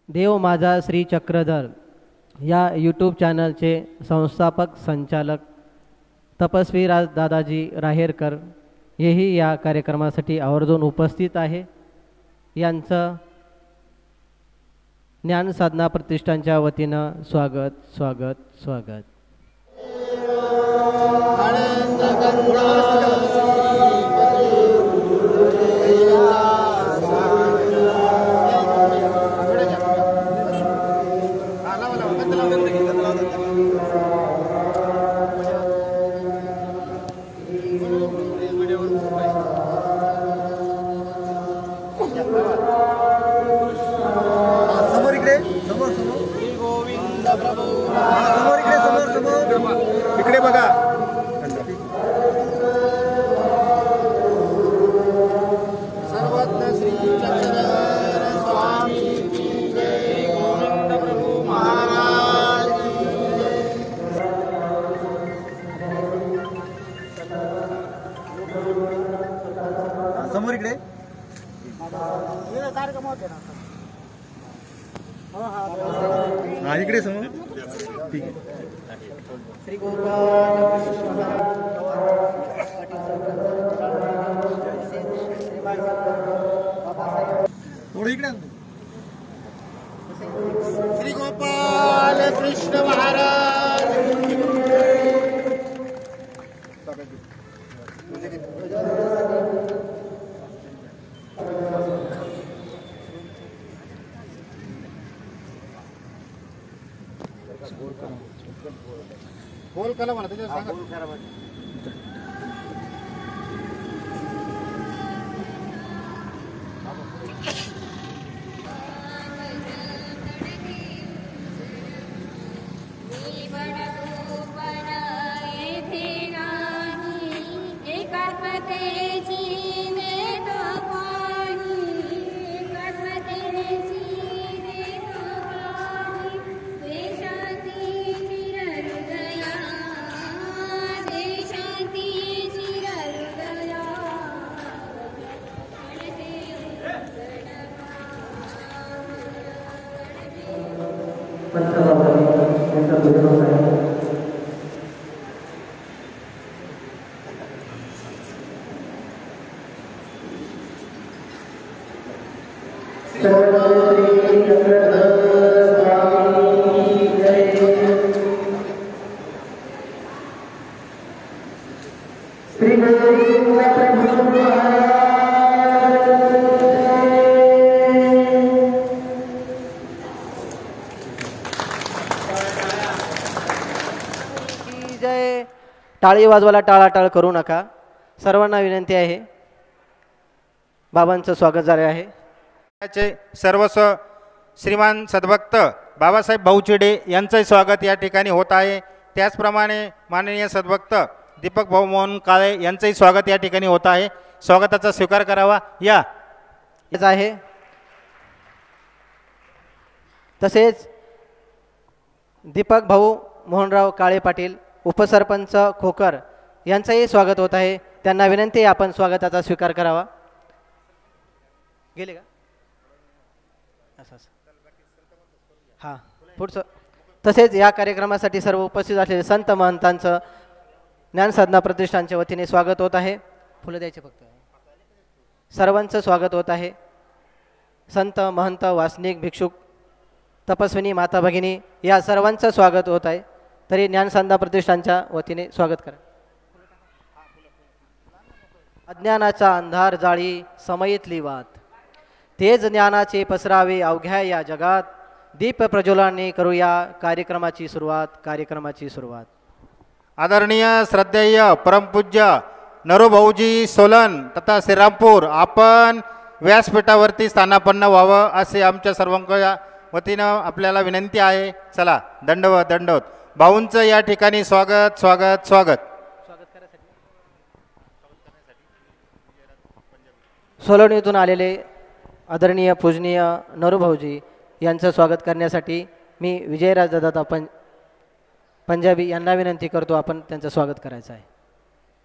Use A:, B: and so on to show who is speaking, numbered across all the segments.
A: देव माझा श्री चक्रधर या यूट्यूब चॅनलचे संस्थापक संचालक तपस्वी दादाजी राहेरकर हेही या कार्यक्रमासाठी आवर्जून उपस्थित आहे। यांचं ज्ञान साधना प्रतिष्ठानच्या वतीनं स्वागत स्वागत स्वागत।
B: इकडे बघा। सर्वत्र श्री चक्रधर स्वामी की जय। गोविंद प्रभु महाराज समोर इकडे कार्यक्रम होते ना। हा इकडे समोर ठीक आहे।
A: श्री गोपाल
B: थोडं इकडे श्री गोपाल कृष्ण महाराज बोल कला म्हणा त्याच्या सांगा।
A: टाळी वाजवायला टाळाटाळ करू नका। सर्वांना विनंती आहे। बाबांचं स्वागत झाले आहे।
B: सर्वस्व श्रीमान सद्भक्त बाबासाहेब भाऊचिडे यांचे स्वागत या ठिकाणी होत आहे। त्याचप्रमाणे माननीय सद्भक्त दीपक भाऊ मोहन काळे यांचेही स्वागत या ठिकाणी होत आहे। स्वागताचा स्वीकार करावा या
A: आहे। तसेच दीपक भाऊ मोहनराव काळे पाटील उपसरपंच खोकर यांचंही स्वागत होत आहे। त्यांना विनंती आहे आपण स्वागताचा स्वीकार करावा। गेले का असं हां पुढचं। तसेच या कार्यक्रमासाठी सर्व उपस्थित असलेले संत महंतांचं ज्ञानसाधना प्रतिष्ठानच्या वतीने स्वागत होत आहे। फुलं द्यायचे फक्त। सर्वांचं स्वागत होत आहे। संत महंत वासनिक भिक्षुक तपस्विनी माता भगिनी या सर्वांचं स्वागत होत आहे। तरी ज्ञानसाधना प्रतिष्ठानच्या वतीने स्वागत करा। अज्ञानाचा अंधार जाळी समयितली वात तेज ज्ञानाचे पसरावे अवघ्या या जगात दीप प्रज्वलनाने करूया कार्यक्रमाची सुरुवात।
B: आदरणीय श्रद्धेय परमपूज्य नरोभाऊजी सोलन तथा श्रीरामपूर आपण व्यासपीठावरती स्थानापन्न व्हावं असे आमच्या सर्वांच्या वतीनं आपल्याला विनंती आहे। चला दंडवत दंडवत भाऊंचं या ठिकाणी स्वागत स्वागत स्वागत।
A: सोलोनीतून आलेले आदरणीय पूजनीय नरोभाऊजी यांचं स्वागत करण्यासाठी मी विजयराज दादा पंजाबी यांना विनंती करतो आपण त्यांचं स्वागत करायचं आहे।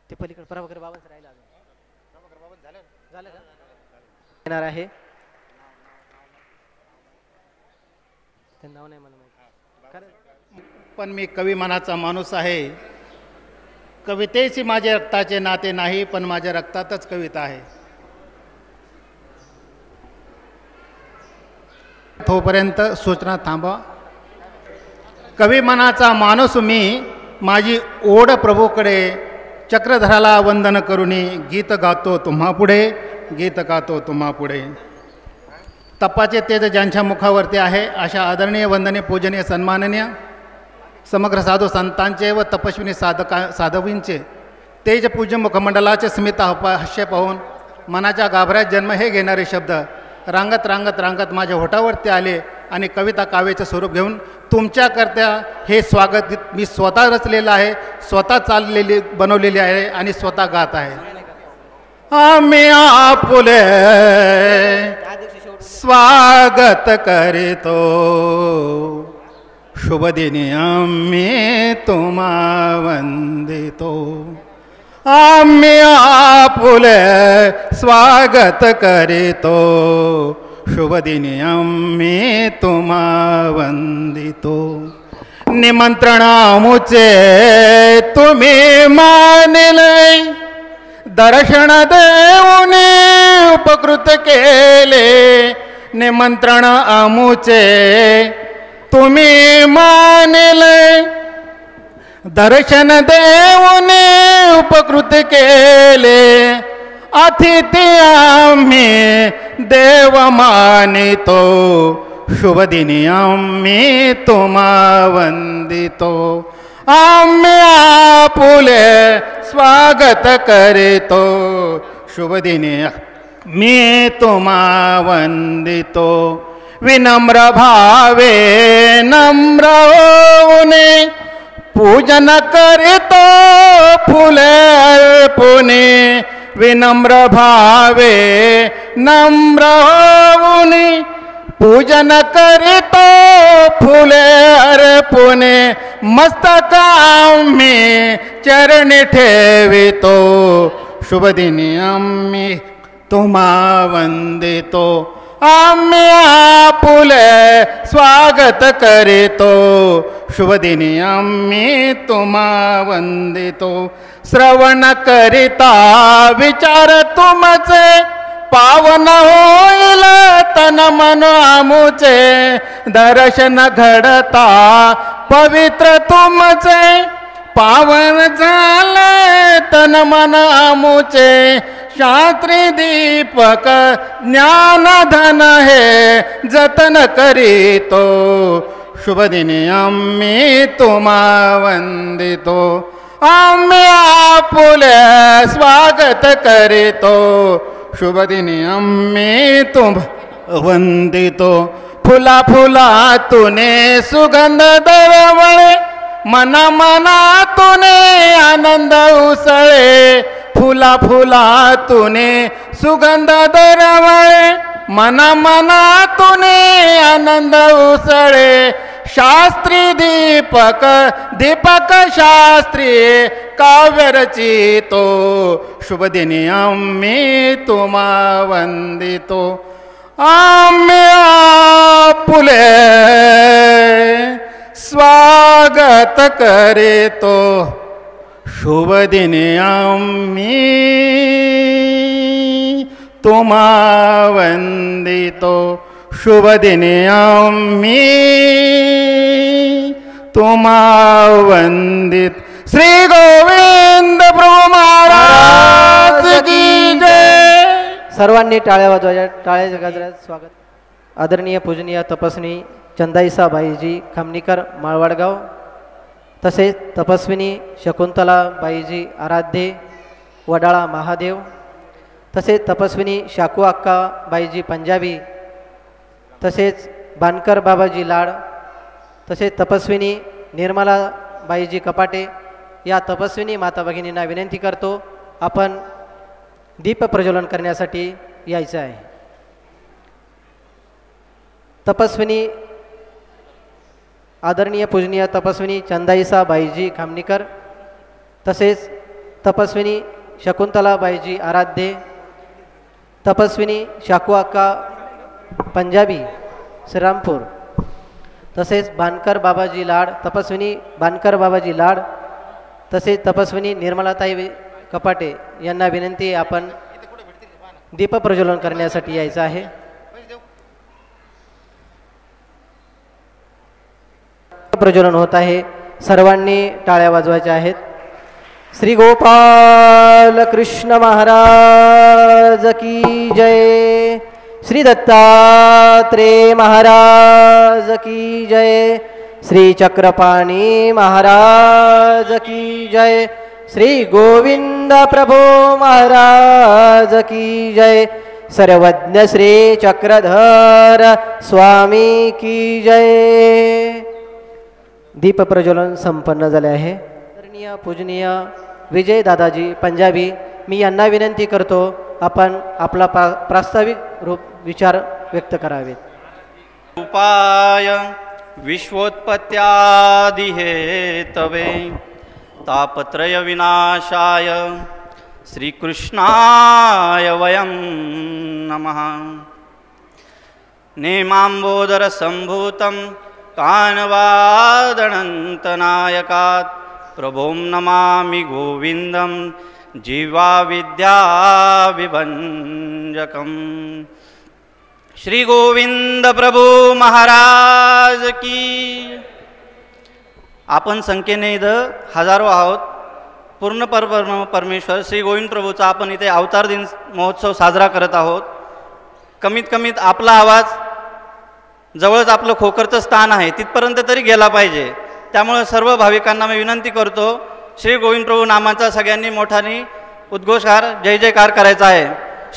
A: ते पलीकडे प्रभाकर बाबांचं राहिलं झालं का येणार आहे। ते नाव नाही मला माहिती. कारण
C: पण मी कवी मनाचा माणूस आहे. कवितेशी माझे रक्ताचे नाते नाही, पण माझ्या रक्तातच कविता आहे. तोपर्यंत सूचना थांबा. कवी मनाचा माणूस मी, माझी ओढ प्रभूकडे, चक्रधराला वंदन करुनी गीत गातो तुम्हा पुढे, गीत गातो तुम्हा पुढे. तपाचे तेज ज्यांच्या मुखावरती आहे, अशा आदरणीय वंदनीय पूजनीय सन्माननीय समग्र साधू संतांचे व तपस्विनी साधवींचे तेज पूज्य मुखमंडलाचे स्मित हास्य पाहून मनाच्या गाभऱ्यात जन्म हे घेणारे शब्द रांगत रांगत रांगत माझ्या होठावरती आले आणि कविता काव्याचे स्वरूप घेऊन तुमच्याकरता हे स्वागत गीत मी स्वतः रचलेलं आहे, स्वतः चाललेली बनवलेली आहे आणि स्वतः गात आहे. आम्ही आपुले स्वागत करीतो, शुभ दिनी आम्ही तुम्हा वंदितो. आम्ही आपुले स्वागत करीतो, शुभ दिनी आम्ही तुम्हा वंदितो. निमंत्रण आमुचे तुम्ही मानिले, दर्शन देऊनी उपकृत केले. निमंत्रण आमुचे तुम्ही मानिले, दर्शन देऊनी उपकृत केले. अतिथी आम्ही देव मानितो, शुभ दिनी आम्ही तुम्हा वंदितो. आम्ही आपुले स्वागत करीतो, शुभ दिनी मी तुम्हा वंदितो. विनम्र भावे नम्र होऊने पूजन करीतो फुले अर्पुने. विनम्र भावे नम्र होऊने पूजन करीतो फुले अर्पुने. मस्तक आम्ही चरणी ठेवितो, शुभ दिनी आम्ही तुम्हा वंदितो. आम्ही आपुले स्वागत करीतो, शुभ दिनी आम्ही तुम्हा वंदितो. श्रवण करिता विचार तुमचे, पावन होईल तन मन आमुचे. दर्शन घडता पवित्र तुमचे, पावन झाले तन मन आमुचे. शास्त्री दीपक ज्ञान धन हे जतन करीतो, शुभ दिनी आम्ही तुम्हा वंदितो. आम्ही आपुले स्वागत करीतो, शुभ दिनी आम्ही तुम्हा वंदितो. फुला फुला तुने सुगंध दरवळे, मना मना तुने आनंद उसळे. फुला फुला तुने सुगंध दरवळे, मना मना तुने आनंद उसळे. शास्त्री दीपक दीपक शास्त्री काव्य रचितो, शुभ दिनी आम्ही तुम्हा वंदितो. आम्ही आपुले स्वागत करीतो, शुभ दिनी आम्ही तुम्हा वंदितो. शुभ दिनी आम्ही तुम्हा वंदित. श्री गोविंद प्रभू महाराज की जय.
A: सर्वांनी टाळ्या वाजवायच्या. टाळ्याच्या गजरात स्वागत. आदरणीय पूजनीय तपस्विनी चंदाईसा बाईजी खामनीकर माळवाडगाव, तसेच तपस्विनी शकुंतला बाईजी आराध्ये वडाळा महादेव, तसेच तपस्विनी शाकू अक्का बाईजी पंजाबी, तसेच बानकर बाबाजी लाड, तसेच तपस्विनी निर्मला बाईजी कपाटे. या तपस्विनी माता भगिनींना विनंती करतो, आपण दीप प्रज्वलन करण्यासाठी यायचं आहे. तपस्विनी आदरणीय पूजनीय तपस्विनी चंदाईसा बाईजी खामनीकर, तसेच तपस्विनी शकुंतला बाईजी आराध्ये, तपस्विनी शाकू अक्का पंजाबी श्रीरामपूर, तसेच बानकर बाबाजी लाड, तपस्विनी बानकर बाबाजी लाड, तसेच तपस्विनी निर्मलाताई कपाटे यांना विनंती आहे, आपण दीपप्रज्वलन करण्यासाठी यायचं आहे. प्रज्वलन होत आहे, सर्वांनी टाळ्या वाजवायच्या आहेत. श्री गोपाल कृष्ण महाराज की जय. श्री दत्तात्रेय महाराज की जय. श्री चक्रपाणी महाराज की जय. श्री गोविंद प्रभु महाराज की जय. सर्वज्ञ श्री चक्रधर स्वामी की जय. दीप प्रज्वलन संपन्न झाले आहे. आदरणीय पूजनीय विजय दादाजी पंजाबी, मी यांना विनंती करतो, आपण आपला प्रास्ताविक रूप विचार व्यक्त करावेत.
D: उपाय विश्वोत्पत्त्यादि हेतवे तापत्रय विनाशाय श्रीकृष्णाय वयं नमः. नेमाम्बोदर संभूतं कानवादनन्तनायकात् प्रभुं नमामि गोविन्दं जीवा विद्या विभंजकम्. श्री गोविंद प्रभु महाराज की. आपण संख्येने इथं हजारो आहोत. पूर्ण परमेश्वर श्री गोविंद प्रभूचा आपण इथे अवतार दिन महोत्सव साजरा करत आहोत. कमीत कमीत आपला आवाज जवळच आपलं खोकरचं स्थान आहे तिथपर्यंत तरी गेला पाहिजे. त्यामुळे सर्व भाविकांना मी विनंती करतो, श्री गोविंद प्रभू नामाचा सगळ्यांनी मोठ्याने उद्घोषकार जय जयकार करायचा आहे.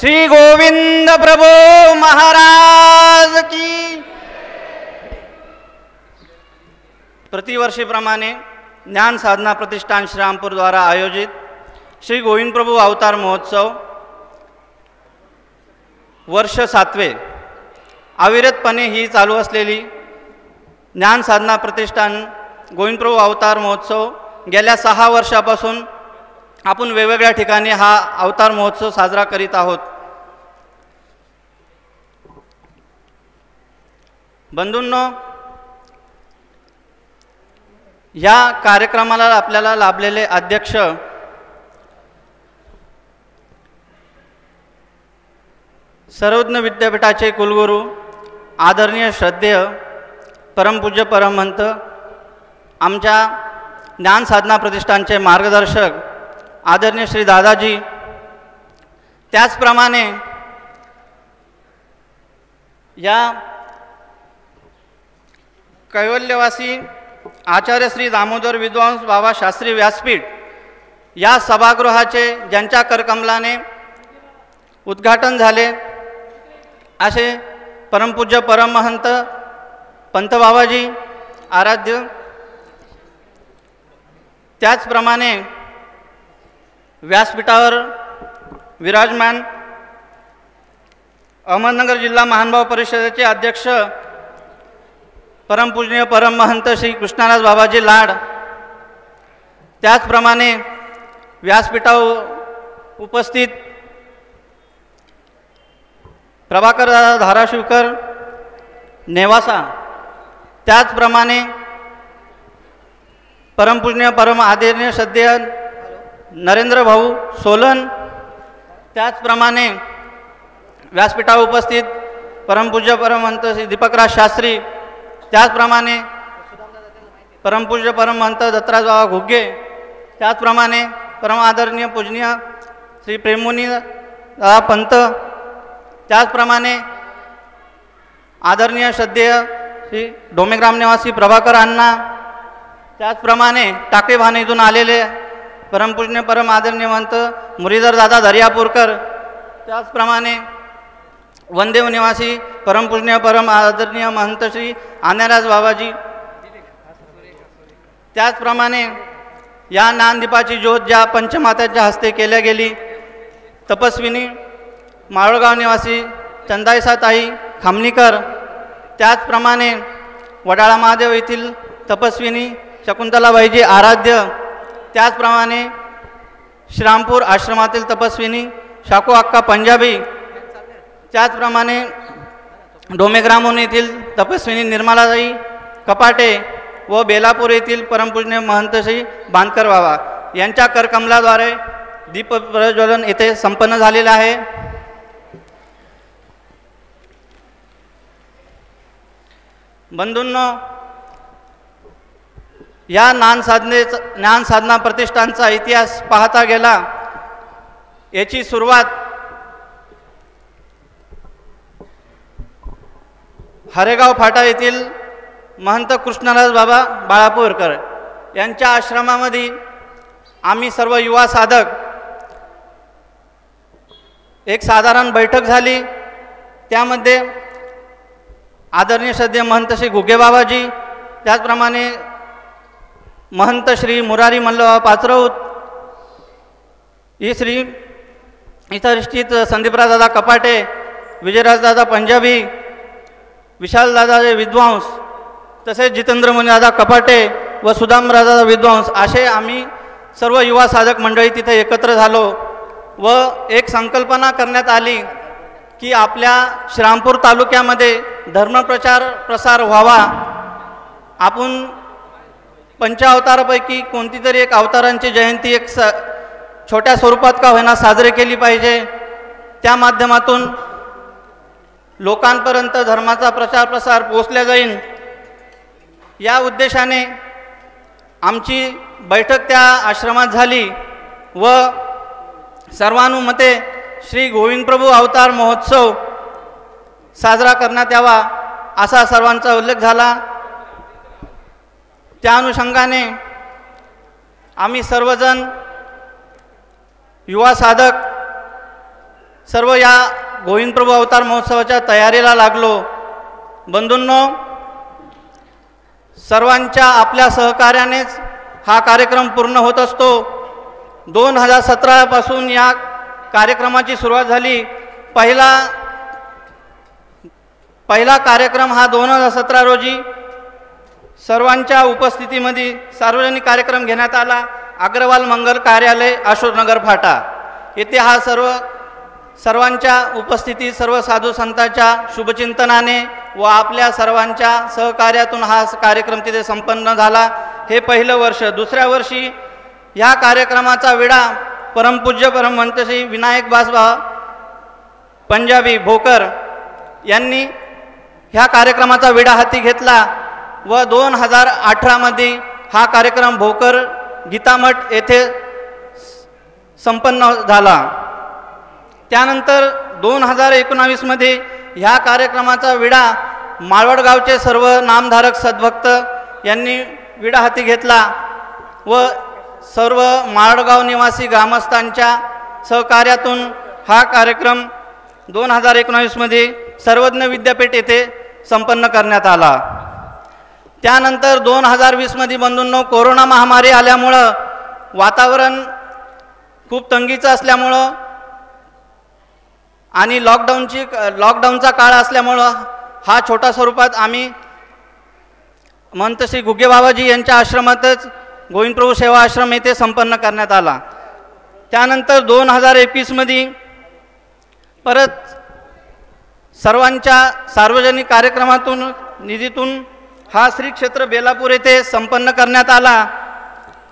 D: श्री गोविंद प्रभु महाराज की. प्रतिवर्षीप्रमाणे ज्ञान साधना प्रतिष्ठान श्रीरामपूर द्वारा आयोजित श्री गोविंद प्रभु अवतार महोत्सव वर्ष 7वे अविरतपणे ही चालू असलेली ज्ञान साधना प्रतिष्ठान गोविंद प्रभु अवतार महोत्सव गेल्या 6 वर्षापासून आपण वेगवेगळ्या ठिकाणी हा अवतार महोत्सव साजरा करीत आहोत. बंधूंनो, या कार्यक्रमाला आपल्याला लाभलेले अध्यक्ष सर्वज्ञ विद्यापीठाचे कुलगुरू आदरणीय श्रद्धेय परमपूज्य परमहंत, आमच्या ज्ञान साधना प्रतिष्ठानचे मार्गदर्शक आदरणीय श्री दादाजी, त्याचप्रमाणे या कैवल्यवासी आचार्य श्री दामोदर विद्वांस बाबा शास्त्री व्यासपीठ या सभागृहाचे ज्यांच्या करकमलाने उद्घाटन झाले असे परमपूज्य परमहंत पंत बाबाजी आराध्य, त्याचप्रमाणे व्यासपीठावर विराजमान अहमदनगर जिल्हा महानुभाव परिषदेचे अध्यक्ष परमपूजनीय परमहंत श्री कृष्णाराज बाबाजी लाड, त्याचप्रमाणे व्यासपीठावर उपस्थित प्रभाकर धाराशिवकर नेवासा, त्याचप्रमाणे परमपूजनीय परम आदरणीय श्रद्धेय नरेंद्र भाऊ सोलन, त्याचप्रमाणे व्यासपीठावर उपस्थित परमपूज्य परमहंत श्री दीपकराज शास्त्री, त्याचप्रमाणे परमपूज्य परमहंत दत्तराज बाबा घुगे, त्याचप्रमाणे परम आदरणीय पूजनीय श्री प्रेममुनी दादा पंत, त्याचप्रमाणे आदरणीय श्रद्धेय श्री डोमेग्राम निवासी प्रभाकर अण्णा, त्याचप्रमाणे टाकळी भाणीतून आलेले परमपूजनीय परम आदरणीय महंत मुरलीधर दादा दर्यापूरकर, त्याचप्रमाणे वनदेव निवासी परमपूजनीय परम आदरणीय महंत श्री आनेराज बाबाजी, त्याचप्रमाणे या ज्ञानदीपाची ज्योत ज्या पंचमात्याच्या हस्ते केल्या गेली तपस्विनी माळगाव निवासी चंदाईसाताई खामनीकर, त्याचप्रमाणे वडाळा महादेव येथील तपस्विनी शकुंतलाबाईजी आराध्य, त्याचप्रमाणे श्रीरामपूर आश्रमातील तपस्विनी शाकू अक्का पंजाबी, त्याचप्रमाणे डोमेग्रामोन येथील तपस्विनी निर्मलाताई, कपाटे व बेलापूर येथील परमपूजनीय महंत श्री बांधकर बाबा यांच्या करकमलाद्वारे दीप प्रज्वलन येथे संपन्न झालेलं आहे. बंधूंनो, या ज्ञान साधना प्रतिष्ठानचा इतिहास पाहता गेला, याची सुरुवात हरेगाव फाटा येथील महंत कृष्णराज बाबा बाळापूरकर यांच्या आश्रमामध्ये आम्ही सर्व युवा साधक एक साधारण बैठक झाली. त्यामध्ये आदरणीय श्रद्धेय महंत श्री घुगे बाबाजी, त्याचप्रमाणे महंत श्री मुरारी मल्लबा पाचरौत, श्री इथरिष्ठित संदीपराजदादा कपाटे, विजयराजदादा पंजाबी, विशालदादा विद्वांस, तसेच जितेंद्र मुनिदादा कपाटे व सुदामराजदादा विद्वांस असे आम्ही सर्व युवा साधक मंडळी तिथे एकत्र झालो व एक संकल्पना करण्यात आली की आपल्या श्रीरामपूर तालुक्यामध्ये प्रसार व्हावा. आपण पंचावतारापैकी कोणती तरी एक अवतारांची जयंती एक छोट्या स्वरूपात का होईना साजरी केली पाहिजे. त्या माध्यमातून लोकांपर्यंत धर्माचा प्रसार पोचला जाईल. या उद्देशाने आमची बैठक त्या आश्रमात झाली व सर्वानुमते श्री गोविंद प्रभू अवतार महोत्सव साजरा करण्यात यावा असा सर्वांचा उल्लेख झाला. त्या अनुषंगाने आम्ही सर्वजण युवा साधक सर्व या गोविंद प्रभू अवतार महोत्सवाच्या तयारीला लागलो. बंधूंनो, सर्वांच्या आपल्या सहकार्यानेच हा कार्यक्रम पूर्ण होत असतो. 2017 पासून या कार्यक्रमाची सुरुवात झाली. पहिला कार्यक्रम हा 2017 रोजी सर्वांच्या उपस्थितीमध्ये सार्वजनिक कार्यक्रम घेण्यात आला. अग्रवाल मंगल कार्यालय, अशोकनगर फाटा येथे हा सर्वांच्या उपस्थितीत सर्व साधू संतांच्या शुभचिंतनाने व आपल्या सर्वांच्या सहकार्यातून हा कार्यक्रम तिथे संपन्न झाला. हे पहिलं वर्ष. दुसऱ्या वर्षी ह्या कार्यक्रमाचा विडा परमपूज्य परमहंत श्री विनायक बासबा पंजाबी भोकर यांनी ह्या कार्यक्रमाचा विडा हाती घेतला व 2018 मध्ये हा कार्यक्रम भोकर गीतामठ येथे संपन्न झाला. त्यानंतर 2019 मध्ये ह्या कार्यक्रमाचा विडा माळवडगावचे सर्व नामधारक सद्भक्त यांनी विडा हाती घेतला व सर्व माळवडगाव निवासी ग्रामस्थांच्या सहकार्यातून हा कार्यक्रम 2019 मध्ये सर्वज्ञ विद्यापीठ येथे संपन्न करण्यात आला. त्यानंतर 2020 मध्ये बंधूंनो, कोरोना महामारी आल्यामुळं वातावरण खूप तंगीचं असल्यामुळं आणि लॉकडाऊनचा काळ असल्यामुळं हा छोटा स्वरूपात आम्ही महंत श्री घुगे बाबाजी यांच्या आश्रमातच गोविंद प्रभू सेवा आश्रम येथे संपन्न करण्यात आला. त्यानंतर 2021 मध्ये परत सर्वांच्या सार्वजनिक कार्यक्रमातून निधीतून हा श्री क्षेत्र बेलापूर येथे संपन्न करण्यात आला.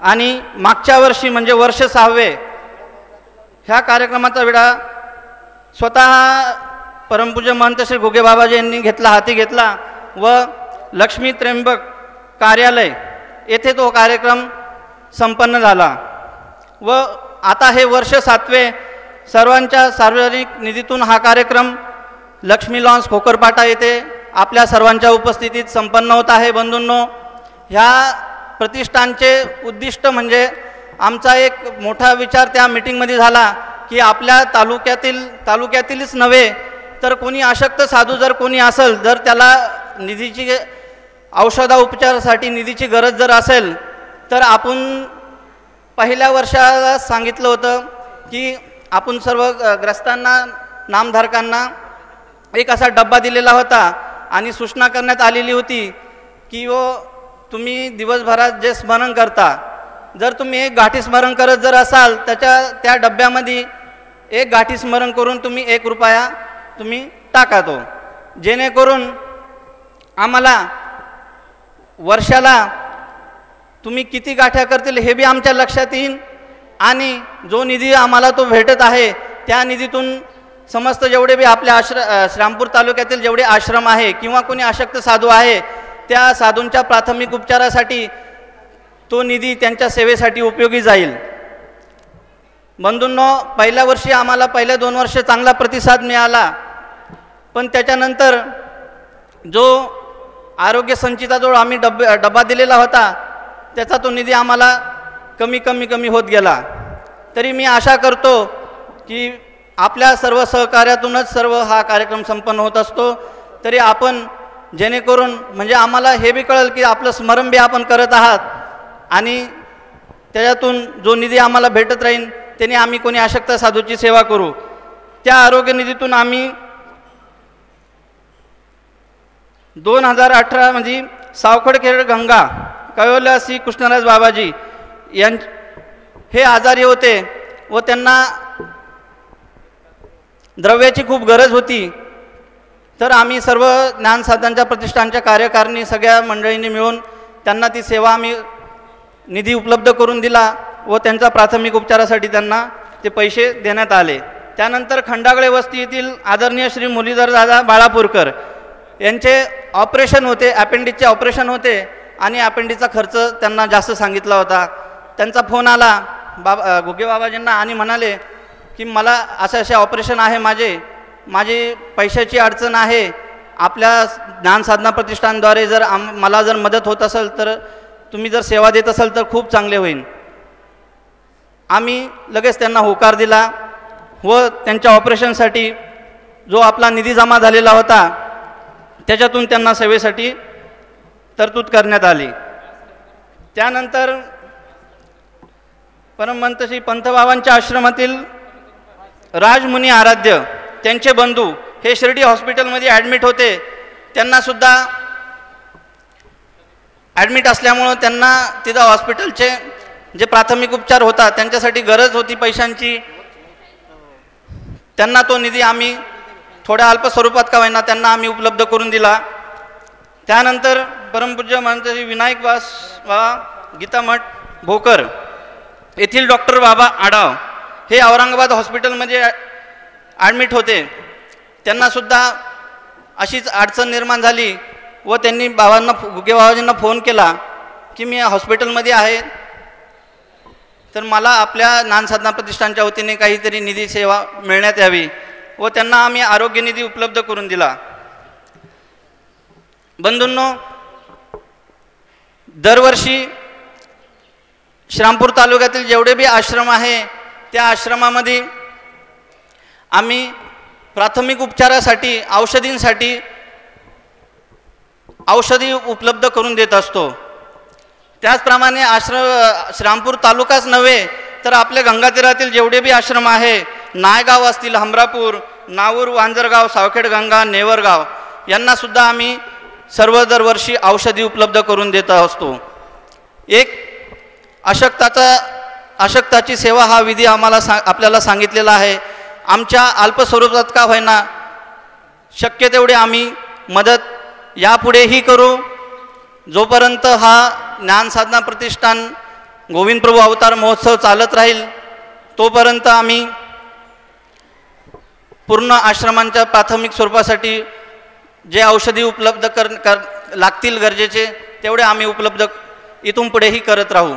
D: आणि मागच्या वर्षी म्हणजे वर्ष 6वे ह्या कार्यक्रमाचा विडा स्वतः परमपूज्य महंत श्री घुगे बाबाजी यांनी हाती घेतला व लक्ष्मी त्र्यंबक कार्यालय येथे तो कार्यक्रम संपन्न झाला. व आता हे वर्ष 7वे सर्वांच्या सार्वजनिक निधीतून हा कार्यक्रम लक्ष्मी लॉन्स खोकरपाटा येथे आपल्या सर्वांच्या उपस्थितीत संपन्न होत आहे. बंधूंनो, ह्या प्रतिष्ठानचे उद्दिष्ट म्हणजे आमचा एक मोठा विचार त्या मीटिंगमध्ये झाला की आपल्या तालुक्यातीलच नव्हे तर कोणी अशक्त साधू जर कोणी असेल, जर त्याला निधीची औषधोपचारासाठी निधीची गरज जर असेल तर आपण पहिल्या वर्षाला सांगितलं होतं की आपण सर्व ग्रस्तांना नामधारकांना एक असा डब्बा दिलेला होता आणि सूचना करण्यात आलेली होती की तुम्ही दिवसभरात जे स्मरण करता, जर तुम्ही एक गाठी स्मरण करत जर असाल त्या डब्यामध्ये एक गाठी स्मरण करून तुम्ही 1 रुपया तुम्ही टाका तो, जेणेकरून आम्हाला वर्षाला तुम्ही किती गाठ्या करतील हे बी आमच्या लक्षात येईल आणि जो निधी आम्हाला तो भेटत आहे त्या निधीतून समस्त जेवढे बी आपल्या श्रीरामपूर तालुक्यातील जेवढे आश्रम आहे किंवा कोणी अशक्त साधू आहे त्या साधूंच्या प्राथमिक उपचारासाठी तो निधी त्यांच्या सेवेसाठी उपयोगी जाईल. बंधूंनो, पहिल्या वर्षी आम्हाला पहिल्या 2 वर्ष चांगला प्रतिसाद मिळाला, पण त्याच्यानंतर जो आरोग्य संचिताजवळ आम्ही डबा दिलेला होता त्याचा तो निधी आम्हाला कमी होत गेला. तरी मी आशा करतो की आपल्या सर्व सहकार्यातूनच सर्व हा कार्यक्रम संपन्न होत असतो. तरी आपण जेणेकरून म्हणजे आम्हाला हे बी कळेल की आपलं स्मरण बी आपण करत आहात आणि त्याच्यातून जो निधी आम्हाला भेटत राहील त्याने आम्ही कोणी अशक्त साधूची सेवा करू. त्या आरोग्य निधीतून आम्ही 2018 मध्ये सावखडखेड गंगा कळवल्या श्री कृष्णराज बाबाजी हे आजारी होते व त्यांना द्रव्याची खूप गरज होती. तर आम्ही सर्व ज्ञानसाधनांच्या प्रतिष्ठानच्या कार्यकारिणी सगळ्या मंडळींनी मिळून त्यांना ती सेवा आम्ही निधी उपलब्ध करून दिला व त्यांचा प्राथमिक उपचारासाठी त्यांना ते पैसे देण्यात आले. त्यानंतर खंडागळे वस्ती येथील आदरणीय श्री मुरलीधर दादा बाळापूरकर यांचे ऑपरेशन होते, अपेंडिक्सचे ऑपरेशन होते आणि अपेंडिक्सचा खर्च त्यांना जास्त सांगितला होता. त्यांचा फोन आला घुगे बाबाजींना आणि म्हणाले की मला असे ऑपरेशन आहे, माझी पैशाची अडचण आहे, आपल्या ज्ञानसाधना प्रतिष्ठानद्वारे जर मला जर मदत होत असेल तर तुम्ही जर सेवा देत असाल तर खूप चांगले होईल. आम्ही लगेच त्यांना होकार दिला व त्यांच्या ऑपरेशनसाठी जो आपला निधी जमा झालेला होता त्याच्यातून त्यांना सेवेसाठी तरतूद करण्यात आली. त्यानंतर परमहंत श्री पंतबाबांच्या आश्रमातील राजमुनी आराध्य त्यांचे बंधू हे शिर्डी हॉस्पिटलमध्ये ॲडमिट होते. त्यांनासुद्धा ॲडमिट असल्यामुळं त्यांना तिथं हॉस्पिटलचे जे प्राथमिक उपचार होता त्यांच्यासाठी गरज होती पैशांची. त्यांना तो निधी आम्ही थोड्या अल्प स्वरूपात का होईना त्यांना आम्ही उपलब्ध करून दिला. त्यानंतर परमपूज्य महंत श्री विनायक बाबा गीतामठ भोकर येथील डॉक्टर बाबा आडाव हे औरंगाबाद हॉस्पिटलमध्ये ॲडमिट होते. त्यांनासुद्धा अशीच अडचण निर्माण झाली व त्यांनी घुगे बाबाजींना फोन केला की मी हॉस्पिटलमध्ये आहे तर मला आपल्या ज्ञानसाधना प्रतिष्ठानच्या वतीने काहीतरी निधी सेवा मिळण्यात यावी व त्यांना आम्ही आरोग्य निधी उपलब्ध करून दिला. बंधूंनो, दरवर्षी श्रीरामपूर तालुक्यातील जेवढे बी आश्रम आहे त्या आश्रमामध्ये आम्ही प्राथमिक उपचारासाठी औषधी उपलब्ध करून देत असतो. त्याचप्रमाणे श्रीरामपूर तालुकाच नव्हे तर आपल्या गंगातीरातील जेवढे बी आश्रम आहे, नायगाव असतील, हमरापूर, नाऊर, वांजरगाव, सावखेड गंगा, नेवरगाव यांनासुद्धा आम्ही सर्व दरवर्षी औषधी उपलब्ध करून देत असतो. एक अशक्ताची सेवा हा विधी आम्हाला आपल्याला सांगितलेला आहे. आमच्या अल्प स्वरूपात का होईना शक्य तेवढे आम्ही मदत यापुढेही करू. जोपर्यंत हा ज्ञानसाधना प्रतिष्ठान गोविंद प्रभू अवतार महोत्सव चालत राहील तोपर्यंत आम्ही पूर्ण आश्रमांच्या प्राथमिक स्वरूपासाठी जे औषधी उपलब्ध लागतील गरजेचे तेवढे आम्ही उपलब्ध इथून पुढेही करत राहू.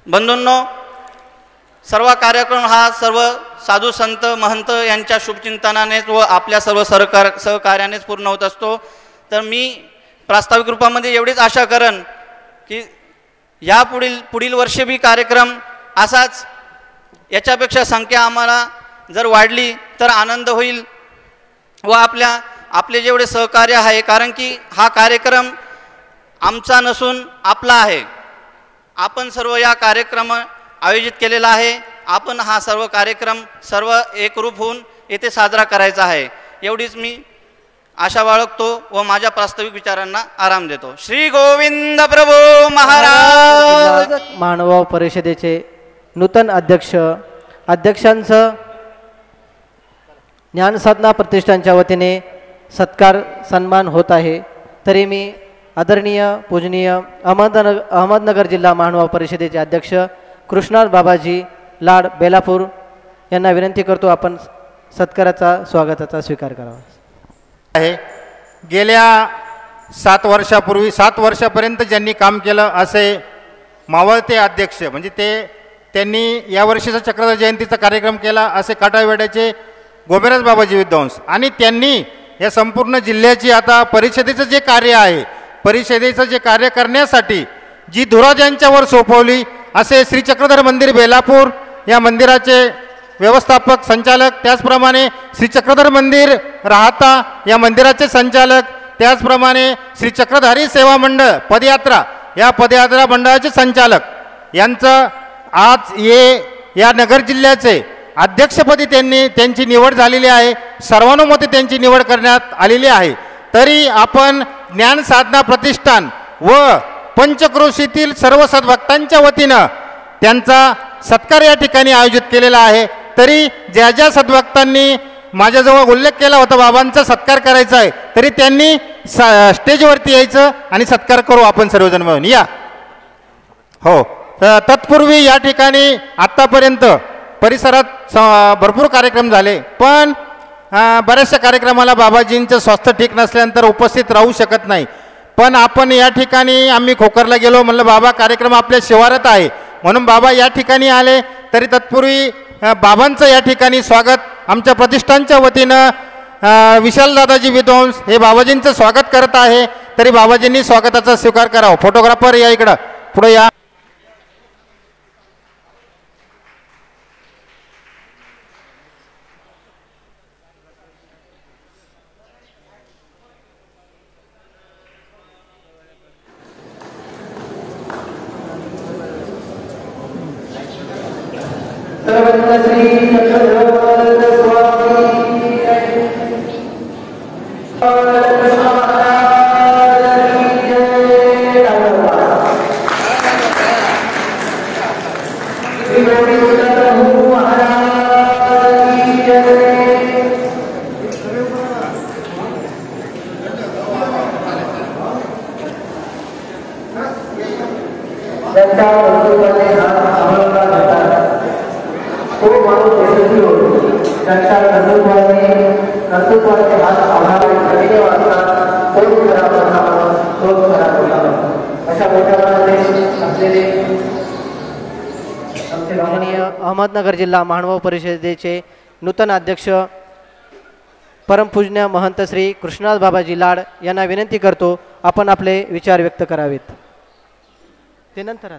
D: बंधूंनो, सर्व कार्यक्रम हा सर्व साधू संत महंत यांच्या शुभचिंतनानेच व आपल्या सर्व सहकार्यानेच पूर्ण होत असतो. तर मी प्रास्ताविक रूपामध्ये एवढीच आशा करेन की पुढील वर्षी बी कार्यक्रम असाच याच्यापेक्षा संख्या आम्हाला जर वाढली तर आनंद होईल व आपले जेवढे सहकार्य आहे, कारण की हा कार्यक्रम आमचा नसून आपला आहे. आपण सर्व या कार्यक्रम आयोजित केलेला आहे. आपण हा सर्व कार्यक्रम सर्व एकरूप होऊन येथे साजरा करायचा आहे. एवढीच मी आशा बाळगतो व माझ्या प्रास्ताविक विचारांना आराम देतो. श्री गोविंद प्रभू महाराज.
A: मानव परिषदेचे नूतन अध्यक्षांचं ज्ञानसाधना प्रतिष्ठानच्या वतीने सत्कार सन्मान होत आहे. तरी मी आदरणीय पूजनीय अहमदनगर जिल्हा महानुभाव परिषदेचे अध्यक्ष कृष्णात बाबाजी लाड बेलापूर यांना विनंती करतो आपण सत्काराचा स्वागताचा स्वीकार करावा
B: आहे. गेल्या 7 वर्षापूर्वी 7 वर्षापर्यंत ज्यांनी काम केलं असे मावळते अध्यक्ष म्हणजे त्यांनी यावर्षीचा चक्रधर जयंतीचा कार्यक्रम केला असे काटावेड्याचे गोमेराज बाबाजी विद्वांस आणि त्यांनी या संपूर्ण जिल्ह्याची आता परिषदेचं जे कार्य आहे परिषदेचं जे कार्य करण्यासाठी जी धुरा ज्यांच्यावर सोपवली असे श्री चक्रधर मंदिर बेलापूर या मंदिराचे व्यवस्थापक संचालक त्याचप्रमाणे श्री चक्रधर मंदिर राहता या मंदिराचे संचालक त्याचप्रमाणे श्री चक्रधारी सेवा मंडळ पदयात्रा या पदयात्रा मंडळाचे संचालक यांचं आज या नगर जिल्ह्याचे अध्यक्षपदी त्यांची निवड झालेली आहे. सर्वानुमते त्यांची निवड करण्यात आलेली आहे. तरी आपण ज्ञान साधना प्रतिष्ठान व पंचक्रोशीतील सर्व सद्भक्तांच्या वतीनं त्यांचा सत्कार या ठिकाणी आयोजित केलेला आहे. तरी ज्या ज्या सद्भक्तांनी माझ्याजवळ उल्लेख केला होता बाबांचा सत्कार करायचा आहे तरी त्यांनी स्टेजवरती यायचं आणि सत्कार करू आपण सर्वजण मिळून या. हो तत्पूर्वी या ठिकाणी आत्तापर्यंत परिसरात भरपूर कार्यक्रम झाले पण बऱ्याचशा कार्यक्रमाला बाबाजींचं स्वास्थ्य ठीक नसल्यानंतर उपस्थित राहू शकत नाही. पण आपण या ठिकाणी आम्ही खोकरला गेलो म्हणलं बाबा कार्यक्रम आपल्या शिवारात आहे म्हणून बाबा या ठिकाणी आले. तरी तत्पूर्वी बाबांचं या ठिकाणी स्वागत आमच्या प्रतिष्ठानच्या वतीनं विशालदादाजी विद्वांस हे बाबाजींचं स्वागत करत आहे. तरी बाबाजींनी स्वागताचा स्वीकार करावा. फोटोग्राफर या इकडं पुढे या.
A: अहमदनगर जिल्हा महानुभाव परिषदेचे नूतन अध्यक्ष परमपूज्य महंत श्री कृष्णात बाबाजी लाड यांना विनंती करतो आपण आपले विचार व्यक्त करावेत. ते नंतर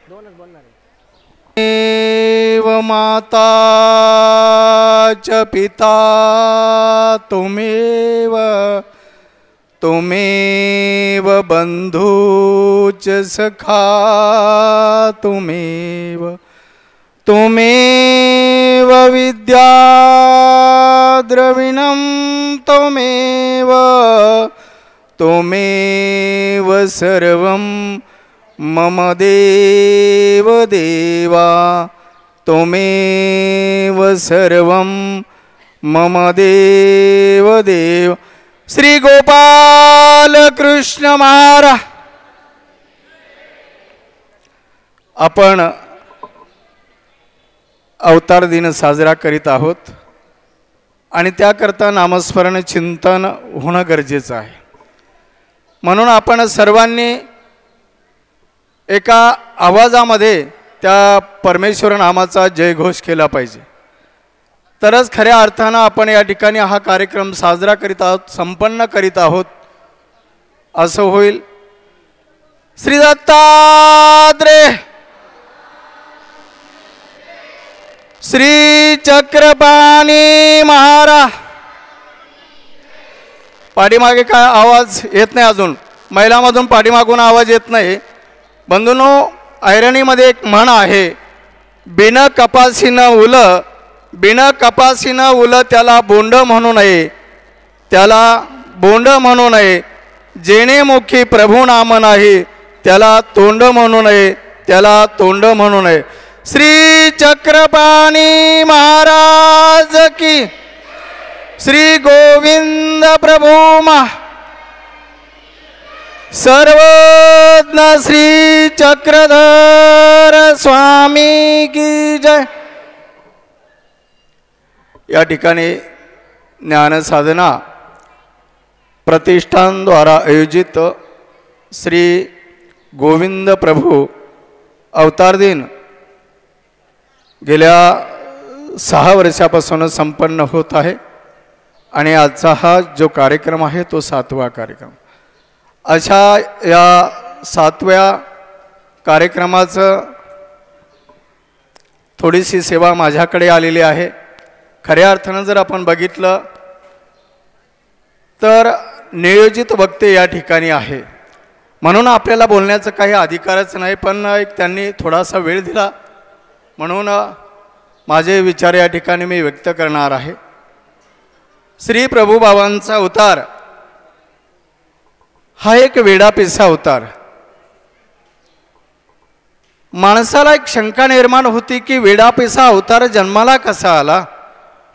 A: दोनच बोलणार
E: देव माता च पिता तुमेव बंधू च सखा तुमेव विद्या द्रविणं तुमेव सर्वं मम देव देवा तुमेव सर्वं मम देव देव. श्री गोपाल कृष्ण महाराज. आपण अवतार दिन साजरा करीत आहोत आणि त्याकरता नामस्मरण चिंतन होणं गरजेचं आहे. म्हणून आपण सर्वांनी एका आवाजामध्ये त्या परमेश्वर नामाचा जयघोष केला पाहिजे. तरच खऱ्या अर्थानं आपण या ठिकाणी हा कार्यक्रम साजरा करीत आहोत संपन्न करीत आहोत असं होईल. श्री दत्तात्रेय श्री चक्रपाणी महाराज. पाठीमागे काय आवाज येत नाही अजून महिलामधून पाठीमागून आवाज येत नाही. बंधूंनो ऐरणीमध्ये एक म्हण आहे बिन कपासीनं उल त्याला बोंड म्हणू नये जेणे मुखी प्रभू नाम नाही त्याला तोंड म्हणू नये श्री चक्रपाणी महाराज की श्री गोविंद प्रभू सर्वज्ञ श्री चक्रधर स्वामी की जय. या ठिकाणी ज्ञानसाधना प्रतिष्ठानद्वारा आयोजित श्री गोविंद प्रभू अवतार दिन गेल्या 6 वर्षापासून संपन्न होत आहे आणि आजचा हा जो कार्यक्रम आहे तो 7वा कार्यक्रम. अशा या 7व्या कार्यक्रमाचं थोडीशी सेवा माझ्याकडे आलेली आहे. खऱ्या अर्थानं जर आपण बघितलं तर नियोजित वक्ते या ठिकाणी आहे म्हणून आपल्याला बोलण्याचं काही अधिकारच नाही, पण एक त्यांनी थोडासा वेळ दिला म्हणून माझे विचार या ठिकाणी मी व्यक्त करणार आहे. श्री प्रभुबाबांचा अवतार हा एक वेडापिसा अवतार. माणसाला एक शंका निर्माण होती की वेडापिसा अवतार जन्माला कसा आला,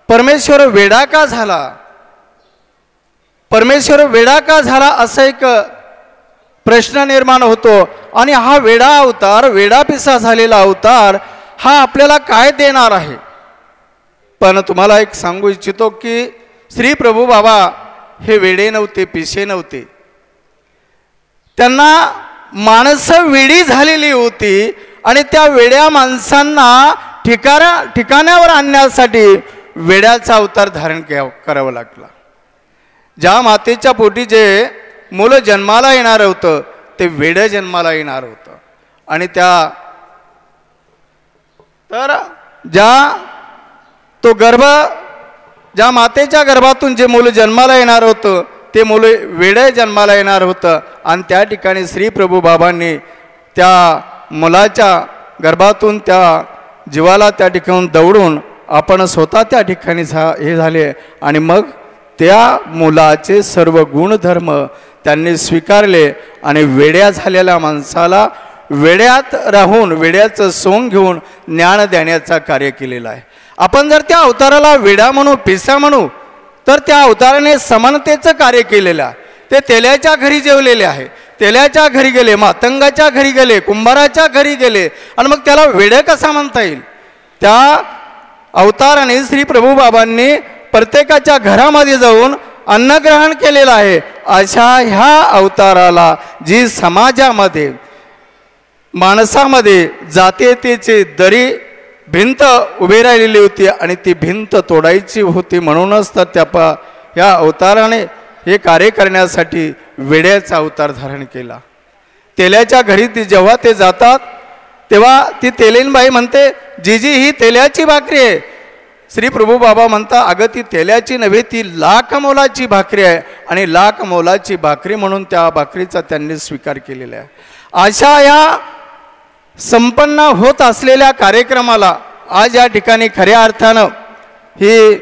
E: परमेश्वर वेडा का झाला, परमेश्वर वेडा का झाला असा एक प्रश्न निर्माण होतो. आणि हा वेडा अवतार, वेडापिसा झालेला अवतार हा आपल्याला काय देणार आहे. पण तुम्हाला एक सांगू इच्छितो की श्री प्रभू बाबा हे वेडे नव्हते, पिसे नव्हते. त्यांना माणसं वेडी झालेली होती आणि त्या वेड्या माणसांना ठिकाणावर आणण्यासाठी वेड्याचा अवतार धारण करावं लागला. ज्या मातेच्या पोटी जे मूल जन्माला येणार होतं ते वेड जन्माला येणार होतं. आणि ज्या मातेच्या गर्भातून जे मूल जन्माला येणार होतं ते मूल वेड जन्माला येणार होतं. आणि त्या ठिकाणी श्री प्रभू बाबांनी त्या मुलाच्या गर्भातून त्या जीवाला त्या ठिकाणी दौडून आपण स्वतः त्या ठिकाणी हे झाले आणि मग त्या मुलाचे सर्व गुणधर्म त्यांनी स्वीकारले आणि वेड्या झालेल्या माणसाला वेड्यात राहून वेड्याचं सोंग घेऊन ज्ञान देण्याचा कार्य केलेला आहे. आपण जर त्या अवताराला वेडा म्हणू, पिसा म्हणू तर त्या अवताराने समानतेचं कार्य केलेलं आहे. ते तेल्याच्या घरी जेवलेले आहे, तेल्याच्या घरी गेले, मातंगाच्या घरी गेले, कुंभाराच्या घरी गेले आणि मग त्याला वेडे कसा म्हणता येईल. त्या अवताराने श्री प्रभू बाबांनी प्रत्येकाच्या घरामध्ये जाऊन अन्नग्रहण केलेलं आहे. अशा ह्या अवताराला जी समाजामध्ये माणसामध्ये जातीयतेची दरी भिंत उभी राहिलेली होती आणि ती भिंत तोडायची होती म्हणूनच तर या अवताराने हे कार्य करण्यासाठी वेड्याचा अवतार धारण केला. तेल्याच्या घरी जेव्हा ते जातात तेव्हा ती तेलीनबाई म्हणते जीजी ही तेल्याची भाकरी आहे. श्री प्रभू बाबा म्हणता अगं ती तेल्याची नव्हे, ती लाख मोलाची भाकरी आहे आणि लाख मोलाची भाकरी म्हणून त्या भाकरीचा त्यांनी स्वीकार केलेला आहे. अशा या संपन्न होत असलेल्या कार्यक्रमाला आज या ठिकाणी खऱ्या अर्थानं ही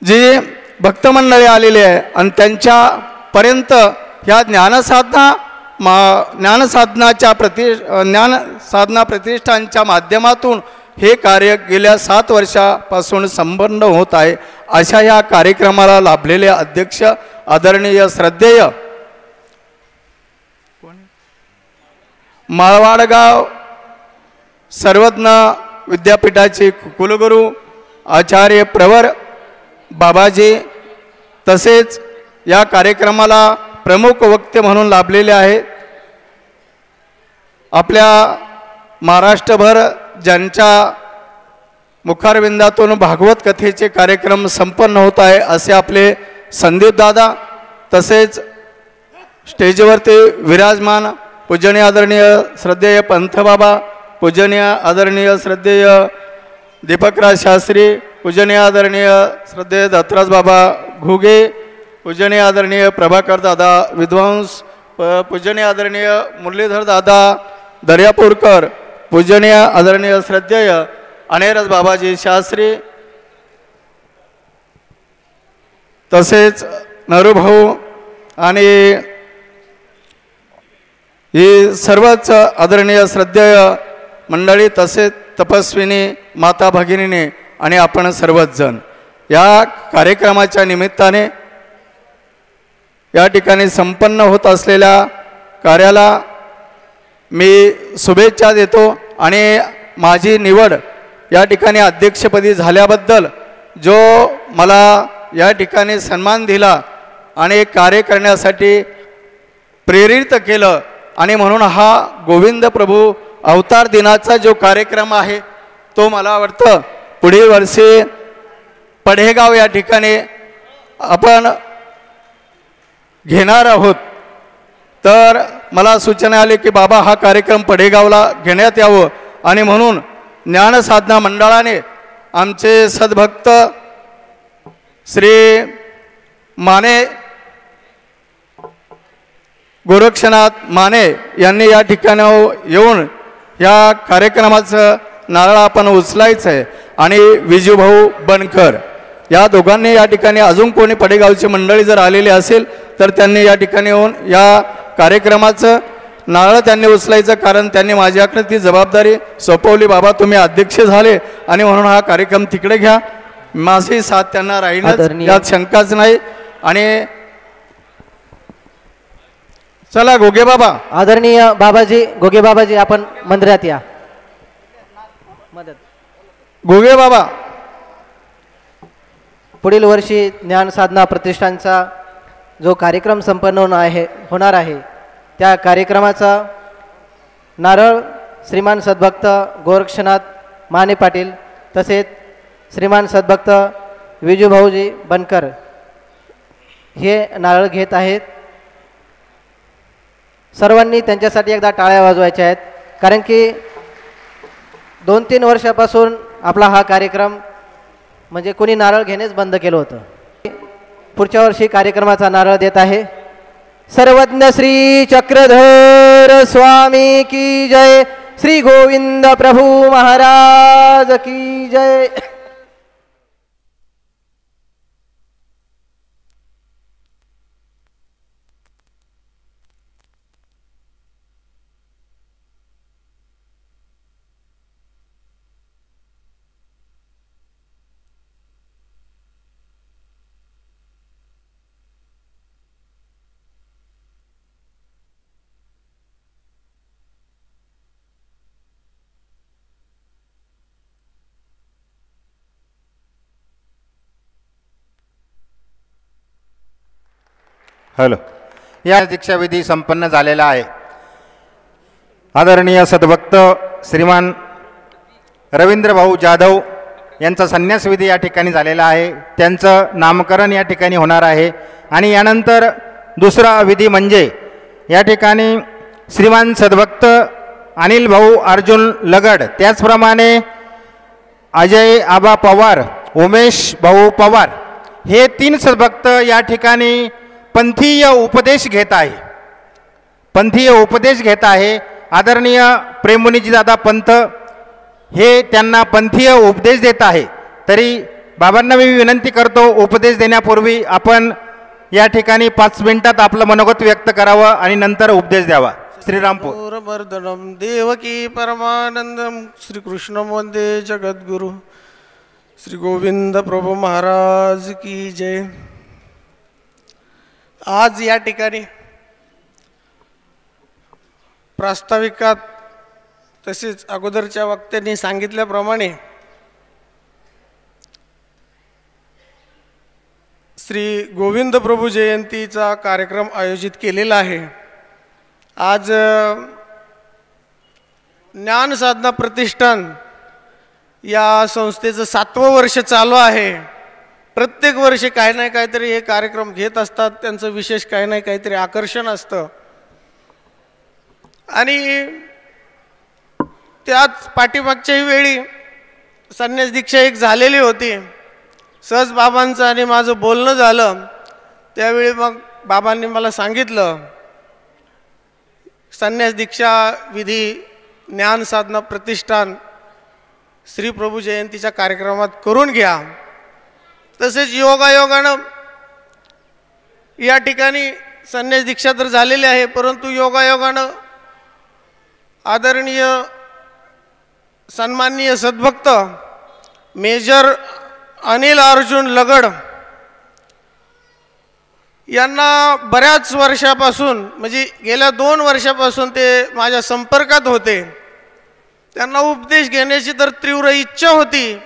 E: जी भक्तमंडळी आलेली आहे आणि त्यांच्यापर्यंत ह्या ज्ञानसाधना प्रतिष्ठानच्या माध्यमातून हे कार्य गेल्या 7 वर्षापासून संपन्न होत आहे. अशा या कार्यक्रमाला लाभलेले अध्यक्ष आदरणीय श्रद्धेय माळवाडगाव सर्वज्ञ विद्यापीठाचे कुलगुरू आचार्य प्रवर बाबाजी तसेच या कार्यक्रमाला प्रमुख वक्ते म्हणून लाभलेले आहेत. आपल्या महाराष्ट्रभर ज्यांच्या मुखारविंदातून भागवत कथेचे कार्यक्रम संपन्न होत आहे असे आपले संदीप दादा, तसेच स्टेजवरती विराजमान पूजनीय आदरणीय श्रद्धेय पंथबाबा, पूजनीय आदरणीय श्रद्धेय दीपकराज शास्त्री, पूजनीय आदरणीय श्रद्धेय दत्तराज बाबा घुगे, पूजनीय आदरणीय प्रभाकर दादा विद्वांस, पूजनीय आदरणीय मुरलीधर दादा दर्यापूरकर, पूजनीय आदरणीय श्रद्धेय अनेरज बाबाजी शास्त्री, तसेच नरूभाऊ आणि ही सर्वच आदरणीय श्रद्धेय मंडळी, तसेच तपस्विनी माता भगिनीने आणि आपण सर्वच जण या कार्यक्रमाच्या निमित्ताने या ठिकाणी संपन्न होत असलेल्या कार्याला मी शुभेच्छा देतो आणि माझी निवड या ठिकाणी अध्यक्षपदी झाल्याबद्दल जो मला या ठिकाणी सन्मान दिला आणि कार्य करण्यासाठी प्रेरित केलं आणि म्हणून हा गोविंद प्रभू अवतार दिनाचा जो कार्यक्रम आहे तो मला वाटतं पुढील वर्षी पडेगाव या ठिकाणी आपण घेणार आहोत. तर मला सूचना आली की बाबा हा कार्यक्रम पडेगावला घेण्यात यावं आणि म्हणून ज्ञानसाधना मंडळाने आमचे सद्भक्त श्री माने गोरक्षनाथ माने यांनी या ठिकाणी येऊन या कार्यक्रमाचं नारळ आपण उचलायचं आहे आणि विजूभाऊ बनकर या दोघांनी या ठिकाणी अजून कोणी पडेगावची मंडळी जर आलेली असेल तर त्यांनी या ठिकाणी येऊन या कार्यक्रमाचं नारळ त्यांनी उचलायचं, कारण त्यांनी माझ्याकडे ती जबाबदारी सोपवली. बाबा तुम्ही अध्यक्ष झाले आणि म्हणून हा कार्यक्रम तिकडे घ्या. माझी साथ त्यांना राहील यात शंकाच नाही. आणि चला गोगे बाबा,
A: आदरणीय बाबाजी, गोगे बाबाजी आपण मंदिरात या. मदत
E: गोगे बाबा,
A: पुढील वर्षी ज्ञान साधना प्रतिष्ठानचा जो कार्यक्रम संपन्न होणार आहे त्या कार्यक्रमाचा नारळ श्रीमान सद्भक्त गोरक्षनाथ माने पाटील तसेच श्रीमान सद्भक्त विजूभाऊजी बनकर हे नारळ घेत आहेत. सर्वांनी त्यांच्यासाठी एकदा टाळ्या वाजवायच्या आहेत, कारण की 2-3 वर्षापासून आपला हा कार्यक्रम म्हणजे कोणी नारळ घेणेच बंद केलं होतं. पुढच्या वर्षी कार्यक्रमाचा नारळ देत आहे सर्वज्ञ श्री चक्रधर स्वामी की जय, श्री गोविंद प्रभु महाराज की जय.
B: हॅलो, या दीक्षाविधी संपन्न झालेला आहे. आदरणीय सद्भक्त श्रीमान रवींद्र भाऊ जाधव यांचा संन्यासविधी या ठिकाणी झालेला आहे. त्यांचं नामकरण या ठिकाणी होणार आहे. आणि यानंतर दुसरा विधी म्हणजे या ठिकाणी श्रीमान सद्भक्त अनिल भाऊ अर्जुन लगड, त्याचप्रमाणे अजय आबा पवार, उमेश भाऊ पवार हे 3 सद्भक्त या ठिकाणी पंथीय उपदेश घेत आहे. पंथीय उपदेश घेत आहे. आदरणीय प्रेममुनीजी दादा पंथ हे त्यांना पंथीय उपदेश देत आहे. तरी बाबांना मी विनंती करतो, उपदेश देण्यापूर्वी आपण या ठिकाणी 5 मिनिटात आपलं मनोगत व्यक्त करावं आणि नंतर उपदेश द्यावा. श्रीरामपूर.
F: वर्धनम देवकी परमानंदम श्रीकृष्ण वंदे जगद्गुरु, श्री गोविंद प्रभू महाराज की जय. आज या ठिकाणी प्रास्ताविकात तसेच अगोदरच्या वक्त्यांनी सांगितल्याप्रमाणे श्री गोविंद प्रभू जयंतीचा कार्यक्रम आयोजित केलेला आहे. आज ज्ञान साधना प्रतिष्ठान या संस्थेचं 7वं वर्ष चालू आहे. प्रत्येक वर्षी काही ना काहीतरी हे कार्यक्रम घेत असतात. त्यांचं विशेष काही ना काहीतरी आकर्षण असतं. आणि त्याच पाठीमागच्याही वेळी संन्यास दीक्षा एक झालेली होती. सहज बाबांचं आणि माझं बोलणं झालं. त्यावेळी मग बाबांनी मला सांगितलं, संन्यास दीक्षा विधी ज्ञान साधना प्रतिष्ठान श्री प्रभू जयंतीच्या कार्यक्रमात करून घ्या. तसेच योगायोगानं या ठिकाणी संन्यास दीक्षा तर झालेली आहे, परंतु योगायोगानं आदरणीय सन्माननीय सद्भक्त मेजर अनिल अर्जुन लगड यांना बऱ्याच वर्षापासून म्हणजे गेल्या 2 वर्षापासून ते माझ्या संपर्कात होते. त्यांना उपदेश घेण्याची तर तीव्र इच्छा होती,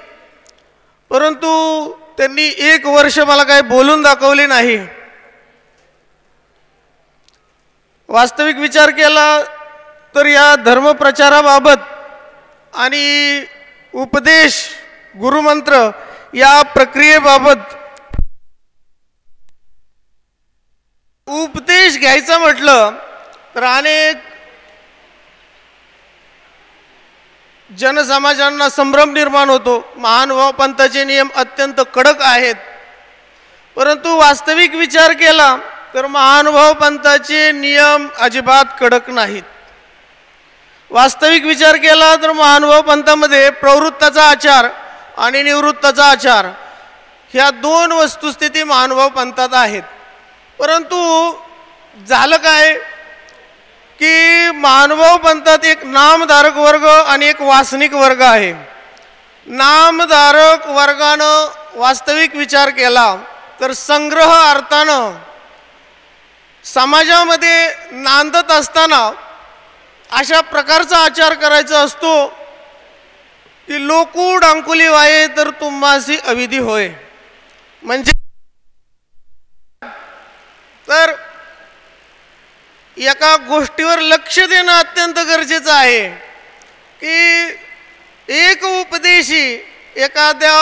F: परंतु त्यांनी 1 वर्ष मला काही बोलून दाखवले नाही. वास्तविक विचार केला तर या धर्मप्रचाराबाबत आणि उपदेश गुरुमंत्र या प्रक्रियेबाबत उपदेश घ्यायचा म्हटलं तर अनेक जनसमाजांना संभ्रम निर्माण होतो. महानुभाव पंथाचे नियम अत्यंत कडक आहेत, परंतु वास्तविक विचार केला तर महानुभाव पंथाचे नियम अजिबात कडक नाहीत. वास्तविक विचार केला तर महानुभाव पंथामध्ये प्रवृत्ताचा आचार आणि निवृत्ताचा आचार ह्या 2 वस्तुस्थिती महानुभाव पंथात आहेत. परंतु झालं काय की महानुभाव पंथात एक नामधारक वर्ग आणि एक वासनिक वर्ग आहे. नामधारक वर्गानं वास्तविक विचार केला तर संग्रह अर्थानं समाजामध्ये नांदत असताना अशा प्रकारचा आचार करायचा असतो की लोकू डांकुली वाये तर तुम्हासी अविधी होय. म्हणजे तर एका गोष्टीवर लक्ष देणं अत्यंत गरजेचं आहे की एक उपदेशी एखाद्या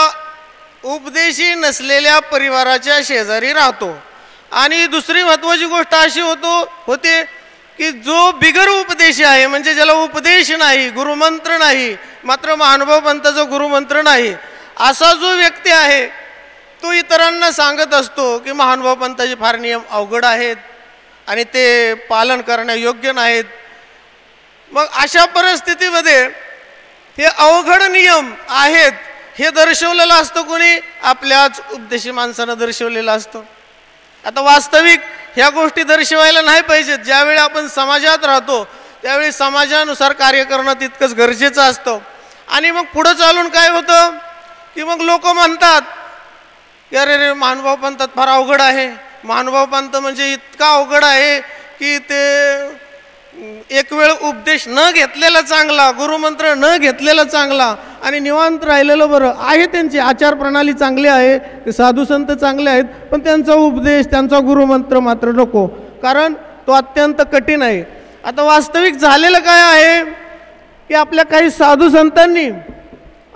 F: उपदेशी नसलेल्या परिवाराच्या शेजारी राहतो आणि दुसरी महत्त्वाची गोष्ट अशी होते की जो बिगर उपदेशी आहे म्हणजे ज्याला उपदेश नाही, गुरुमंत्र नाही, मात्र महानुभाव पंथाचा गुरुमंत्र नाही, असा जो व्यक्ती आहे तो इतरांना सांगत असतो की महानुभाव पंथाचे फार नियम अवघड आहेत आणि ते पालन करण्यायोग्य नाहीत. मग अशा परिस्थितीमध्ये हे अवघड नियम आहेत हे दर्शवलेलं असतं कोणी? आपल्याच उपदेशी माणसानं दर्शवलेलं असतं. आता वास्तविक ह्या गोष्टी दर्शवायला नाही पाहिजेत. ज्यावेळी आपण समाजात राहतो त्यावेळी समाजानुसार कार्य करणं तितकंच गरजेचं असतं. आणि मग पुढं चालून काय होतं की मग लोक म्हणतात की अरे रे महानुभाव पंथात फार अवघड आहे, महानुभाव पंथ म्हणजे इतका अवघड आहे की ते एक वेळ उपदेश न घेतलेला चांगला, गुरुमंत्र न घेतलेला चांगला आणि निवांत राहिलेलं बरं आहे. त्यांची आचार प्रणाली चांगली आहे, ते साधू संत चांगले आहेत, पण त्यांचा उपदेश त्यांचा गुरुमंत्र मात्र नको, कारण तो अत्यंत कठीण आहे. आता वास्तविक झालेलं काय आहे की आपल्या काही साधू संतांनी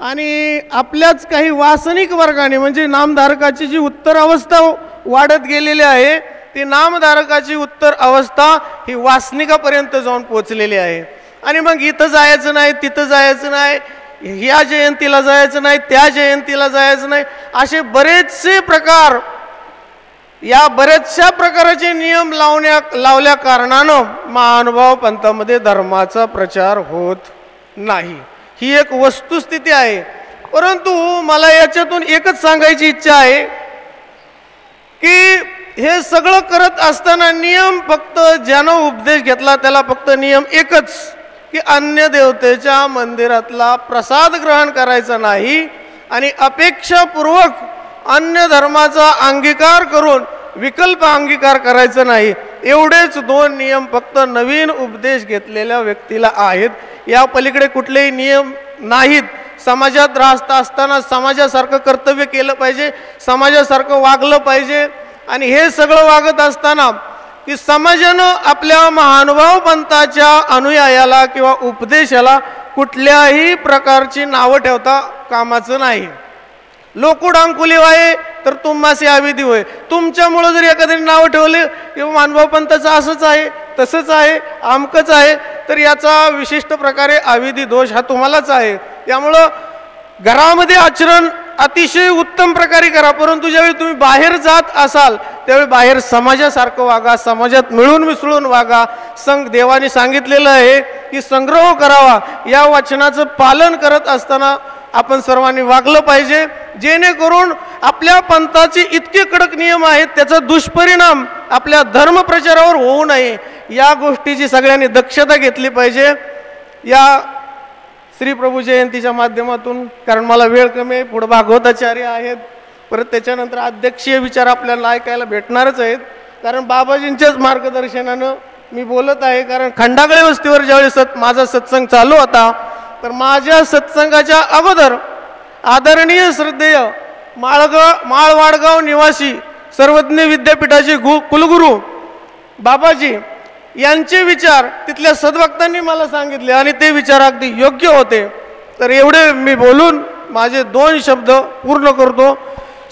F: आणि आपल्याच काही वासनिक वर्गाने म्हणजे नामधारकाची जी उत्तर अवस्था वाढत गेलेली आहे ती नामधारकाची उत्तर अवस्था ही वासनिकापर्यंत जाऊन पोचलेली आहे. आणि मग इथं जायचं नाही, तिथं जायचं नाही, ह्या जयंतीला जायचं नाही, त्या जयंतीला जायचं नाही, असे बरेचसे प्रकार, या बऱ्याचशा प्रकारचे नियम लावल्या कारणानं महानुभाव पंथामध्ये धर्माचा प्रचार होत नाही. ही एक वस्तुस्थिती आहे. परंतु मला याच्यातून एकच सांगायची इच्छा आहे की हे सगळं करत असताना नियम फक्त ज्यानं उपदेश घेतला त्याला फक्त नियम एकच की अन्य देवतेच्या मंदिरातला प्रसाद ग्रहण करायचा नाही आणि अपेक्षापूर्वक अन्य धर्माचा अंगीकार करून विकल्प अंगीकार करायचं नाही. एवढेच 2 नियम फक्त नवीन उपदेश घेतलेल्या व्यक्तीला आहेत. या पलीकडे कुठलेही नियम नाहीत. समाजात राहत असताना समाजासारखं कर्तव्य केलं पाहिजे, समाजासारखं वागलं पाहिजे. आणि हे सगळं वागत असताना की समाजानं आपल्या महानुभाव पंथाच्या अनुयायाला किंवा उपदेशाला कुठल्याही प्रकारची नावं ठेवता कामाचं नाही. लोकुडांकुली वाये तर तुम्हासी अविधी होय. तुमच्यामुळं जर एखाद्याने नाव ठेवले किंवा महानुभाव पंथाचं असंच आहे, तसंच आहे, आमकंच आहे, तर याचा विशिष्ट प्रकारे अविधी दोष हा तुम्हालाच आहे. त्यामुळं घरामध्ये आचरण अतिशय उत्तम प्रकारे करा, परंतु ज्यावेळी तुम्ही बाहेर जात असाल त्यावेळी बाहेर समाजासारखं वागा, समाजात मिळून मिसळून वागा. देवाने सांगितलेलं आहे की संग्रह करावा, या वचनाचं पालन करत असताना आपण सर्वांनी वागलं पाहिजे, जेणेकरून आपल्या पंथाचे इतके कडक नियम आहेत त्याचा दुष्परिणाम आपल्या धर्मप्रचारावर होऊ नये या गोष्टीची सगळ्यांनी दक्षता घेतली पाहिजे. या श्री प्रभू जयंतीच्या माध्यमातून, कारण मला वेळ कमी आहे, पुढे भागवताचार्य आहेत, परत त्याच्यानंतर अध्यक्षीय विचार आपल्याला ऐकायला भेटणारच आहेत, कारण बाबाजींच्याच मार्गदर्शनानं मी बोलत आहे. कारण खंडागळे वस्तीवर ज्यावेळेस माझा सत्संग चालू होता, तर माझ्या सत्संगाच्या अगोदर आदरणीय श्रद्धेय माळवाडगाव निवासी सर्वज्ञ विद्यापीठाचे कुलगुरू बाबाजी यांचे विचार तिथल्या सद्भक्तांनी मला सांगितले आणि ते विचार अगदी योग्य होते. तर एवढे मी बोलून माझे 2 शब्द पूर्ण करतो.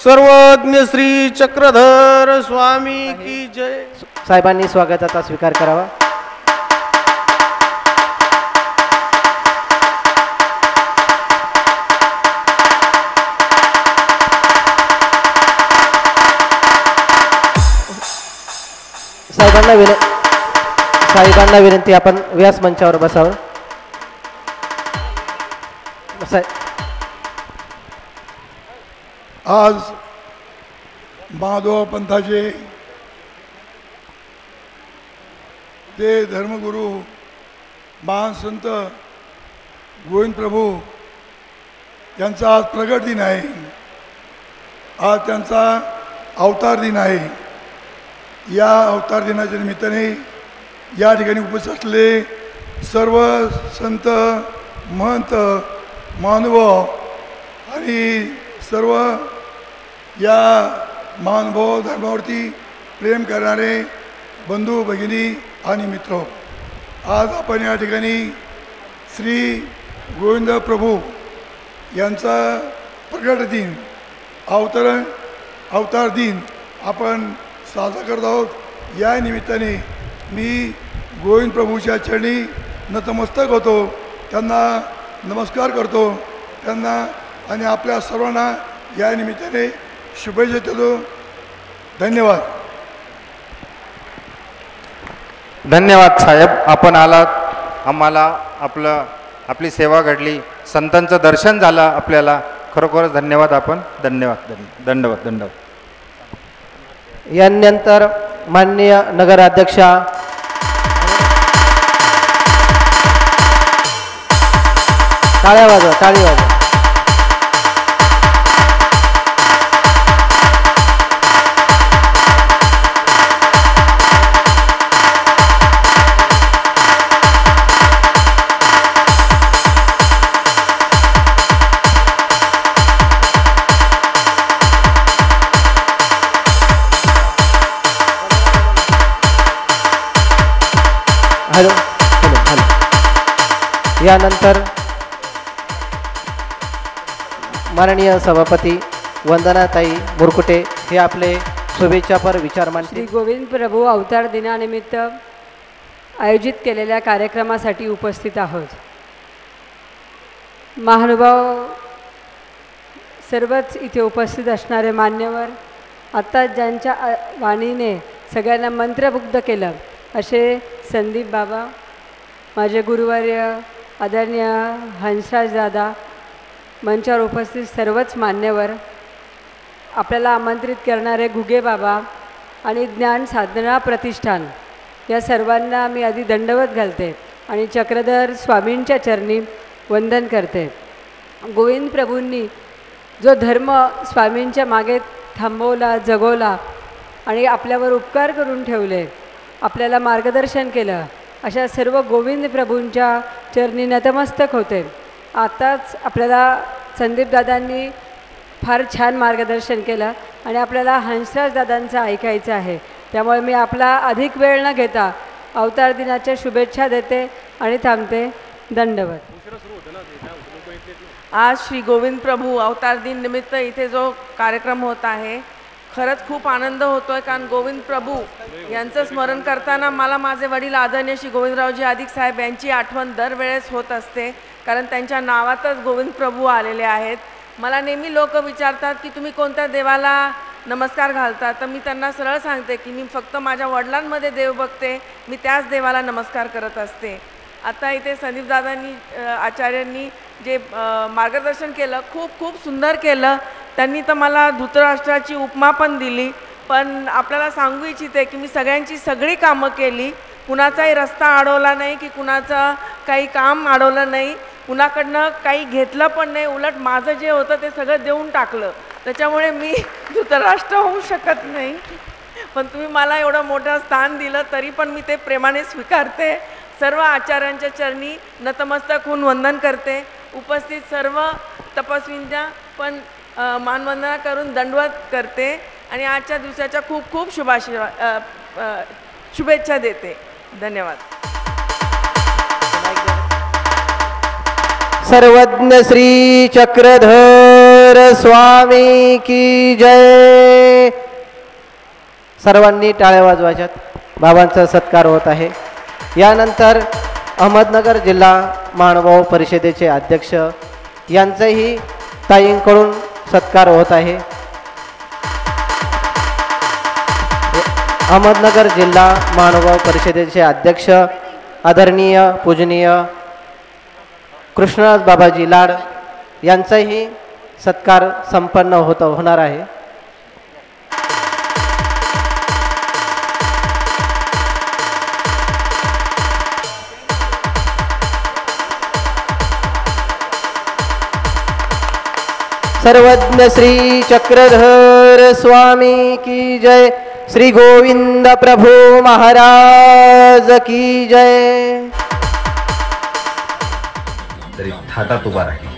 F: सर्वज्ञ श्री चक्रधर स्वामी की जय.
A: साहेबांनी स्वागताचा स्वीकार करावा. साहेबांना विनंती, आपण व्यास मंचावर बसावं.
G: आज महादेव पंथाचे ते धर्मगुरू महान संत गोविंद प्रभू यांचा आज प्रगट दिन आहे. आज त्यांचा अवतार दिन आहे. या अवतार दिनाच्या निमित्ताने या ठिकाणी उपस्थित असलेले सर्व संत महंत महानुभाव आणि सर्व या महानुभाव धर्मावरती प्रेम करणारे बंधू भगिनी आणि मित्र, आज आपण या ठिकाणी श्री गोविंद प्रभू यांचा प्रगट दिन अवतार दिन आपण साजरा करत आहोत. या निमित्ताने मी गोविंद प्रभूच्या चरणी नतमस्तक होतो, त्यांना नमस्कार करतो त्यांना आणि आपल्या सर्वांना या निमित्ताने शुभेच्छा देतो. धन्यवाद.
B: धन्यवाद साहेब, आपण आलात, आम्हाला आपली सेवा घडली, संतांचं दर्शन झालं आपल्याला, खरोखरच धन्यवाद. आपण धन्यवाद. दंडवत.
A: यानंतर माननीय नगराध्यक्षा टाळी वाजवा. हॅलो. यानंतर माननीय सभापती वंदनाताई मुरकुटे हे आपले शुभेच्छापर विचार मांडतील.
H: श्री गोविंद प्रभू अवतार दिनानिमित्त आयोजित केलेल्या कार्यक्रमासाठी उपस्थित आहोत. महानुभाव सर्वच इथे उपस्थित असणारे मान्यवर, आत्ता ज्यांच्या वाणीने सगळ्यांना मंत्रमुग्ध केलं असे संदीप बाबा, माझे गुरुवर्य आदरणीय हंसराज दादा, मंचावर उपस्थित सर्वच मान्यवर, आपल्याला आमंत्रित करणारे घुगे बाबा आणि ज्ञान साधना प्रतिष्ठान, या सर्वांना मी आधी दंडवत घालते आणि चक्रधर स्वामींच्या चरणी वंदन करते. गोविंद प्रभूंनी जो धर्म स्वामींच्या मागे थांबवला, जगवला आणि आपल्यावर उपकार करून ठेवले, आपल्याला मार्गदर्शन केलं, अशा सर्व गोविंद प्रभूंच्या चरणी नतमस्तक होते. आताच आपल्याला संदीप दादांनी फार छान मार्गदर्शन केलं आणि आपल्याला हंसराज दादांचं ऐकायचं आहे. त्यामुळे मी आपला अधिक वेळ न घेता अवतार दिनाच्या शुभेच्छा देते आणि थांबते. दंडवत.
I: आज श्री गोविंद प्रभू अवतार दिन निमित्त इथे जो कार्यक्रम होत आहे, खरंच खूप आनंद होतोय. कारण गोविंद प्रभू यांचं स्मरण करताना मला माझे वडील आदरणीय श्री गोविंदरावजी अधिक साहेब यांची आठवण दरवेळेस होत असते, कारण त्यांच्या नावातच गोविंद प्रभू आलेले आहेत. मला नेहमी लोक विचारतात की तुम्ही कोणत्या देवाला नमस्कार घालता, तर मी त्यांना सरळ सांगते की मी फक्त माझ्या वडिलांमध्ये देव बघते, मी त्याच देवाला नमस्कार करत असते. आता इथे संदीप दादांनी आचार्यांनी जे मार्गदर्शन केलं, खूप खूप सुंदर केलं. त्यांनी तर मला धृतराष्ट्राची उपमा पण दिली. पण आपल्याला सांगू इच्छिते की मी सगळ्यांची सगळी कामं केली, कुणाचाही रस्ता अडवला नाही की कुणाचं काही काम अडवलं नाही, कुणाकडनं काही घेतलं पण नाही, उलट माझं जे होतं ते सगळं देऊन टाकलं. त्याच्यामुळे मी धृतराष्ट्र होऊ शकत नाही. पण तुम्ही मला एवढं मोठं स्थान दिलं तरी पण मी ते प्रेमाने स्वीकारते. सर्व आचार्यांच्या चरणी नतमस्तक होऊन वंदन करते. उपस्थित सर्व तपस्वींच्या पण मानवंदना करून दंडवत करते आणि आजच्या दिवसाच्या खूप खूप शुभेच्छा देते. धन्यवाद.
A: सर्वज्ञ श्री चक्रधर स्वामी की जय. सर्वांनी टाळ्या वाजवायच्यात. बाबांचा सत्कार होत आहे. यानंतर अहमदनगर जिल्हा महानुभाव परिषदेचे अध्यक्ष यांचाही ताईंकडून सत्कार होत आहे. अहमदनगर जिल्हा महानुभाव परिषदेचे अध्यक्ष आदरणीय पूजनीय कृष्णराज बाबाजी लाड यांचाही सत्कार संपन्न होणार आहे. सर्वज्ञ श्री चक्रधर स्वामी की जय. श्री गोविंद प्रभु महाराज की जय.
J: तरी थाटात उभा राहील.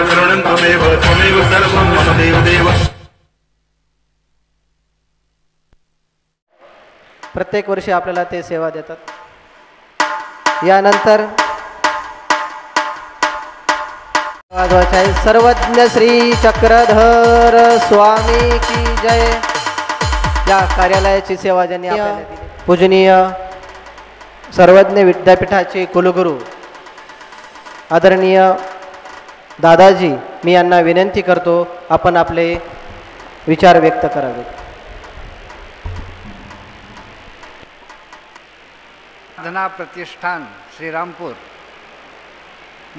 K: करुणं त्वमेव सर्वं मम देवदेव.
A: प्रत्येक वर्षी आपल्याला ते सेवा देतात. यानंतर सर्वज्ञ श्री चक्रधर स्वामी की जय. या कार्यालयाची सेवा ज्यांनी आपल्याला दिली, पूजनीय सर्वज्ञ विद्यापीठाचे कुलगुरू आदरणीय दादाजी, मी यांना विनंती करतो आपण आपले विचार व्यक्त करावेत.
L: साधना प्रतिष्ठान श्रीरामपूर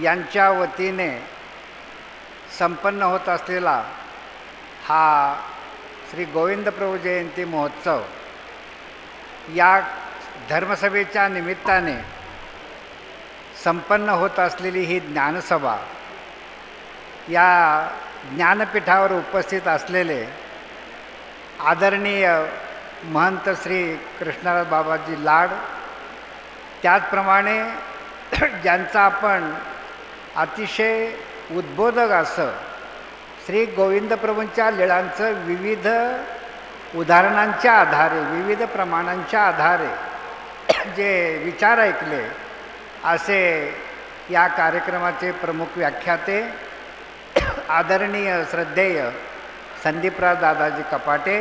L: यांच्या वतीने संपन्न होत असलेला हा श्री गोविंद प्रभू जयंती महोत्सव, या धर्मसभेच्या निमित्ताने संपन्न होत असलेली ही ज्ञानसभा, या ज्ञानपीठावर उपस्थित असलेले आदरणीय महंत श्री कृष्णराज बाबाजी लाड, त्याचप्रमाणे ज्यांचा आपण अतिशय उद्बोधक असं श्री गोविंद प्रभूंच्या लीळांचं विविध उदाहरणांच्या आधारे, विविध प्रमाणांच्या आधारे जे विचार ऐकले, असे या कार्यक्रमाचे प्रमुख व्याख्याते आदरणीय श्रद्धेय संदीपराव दादाजी कपाटे,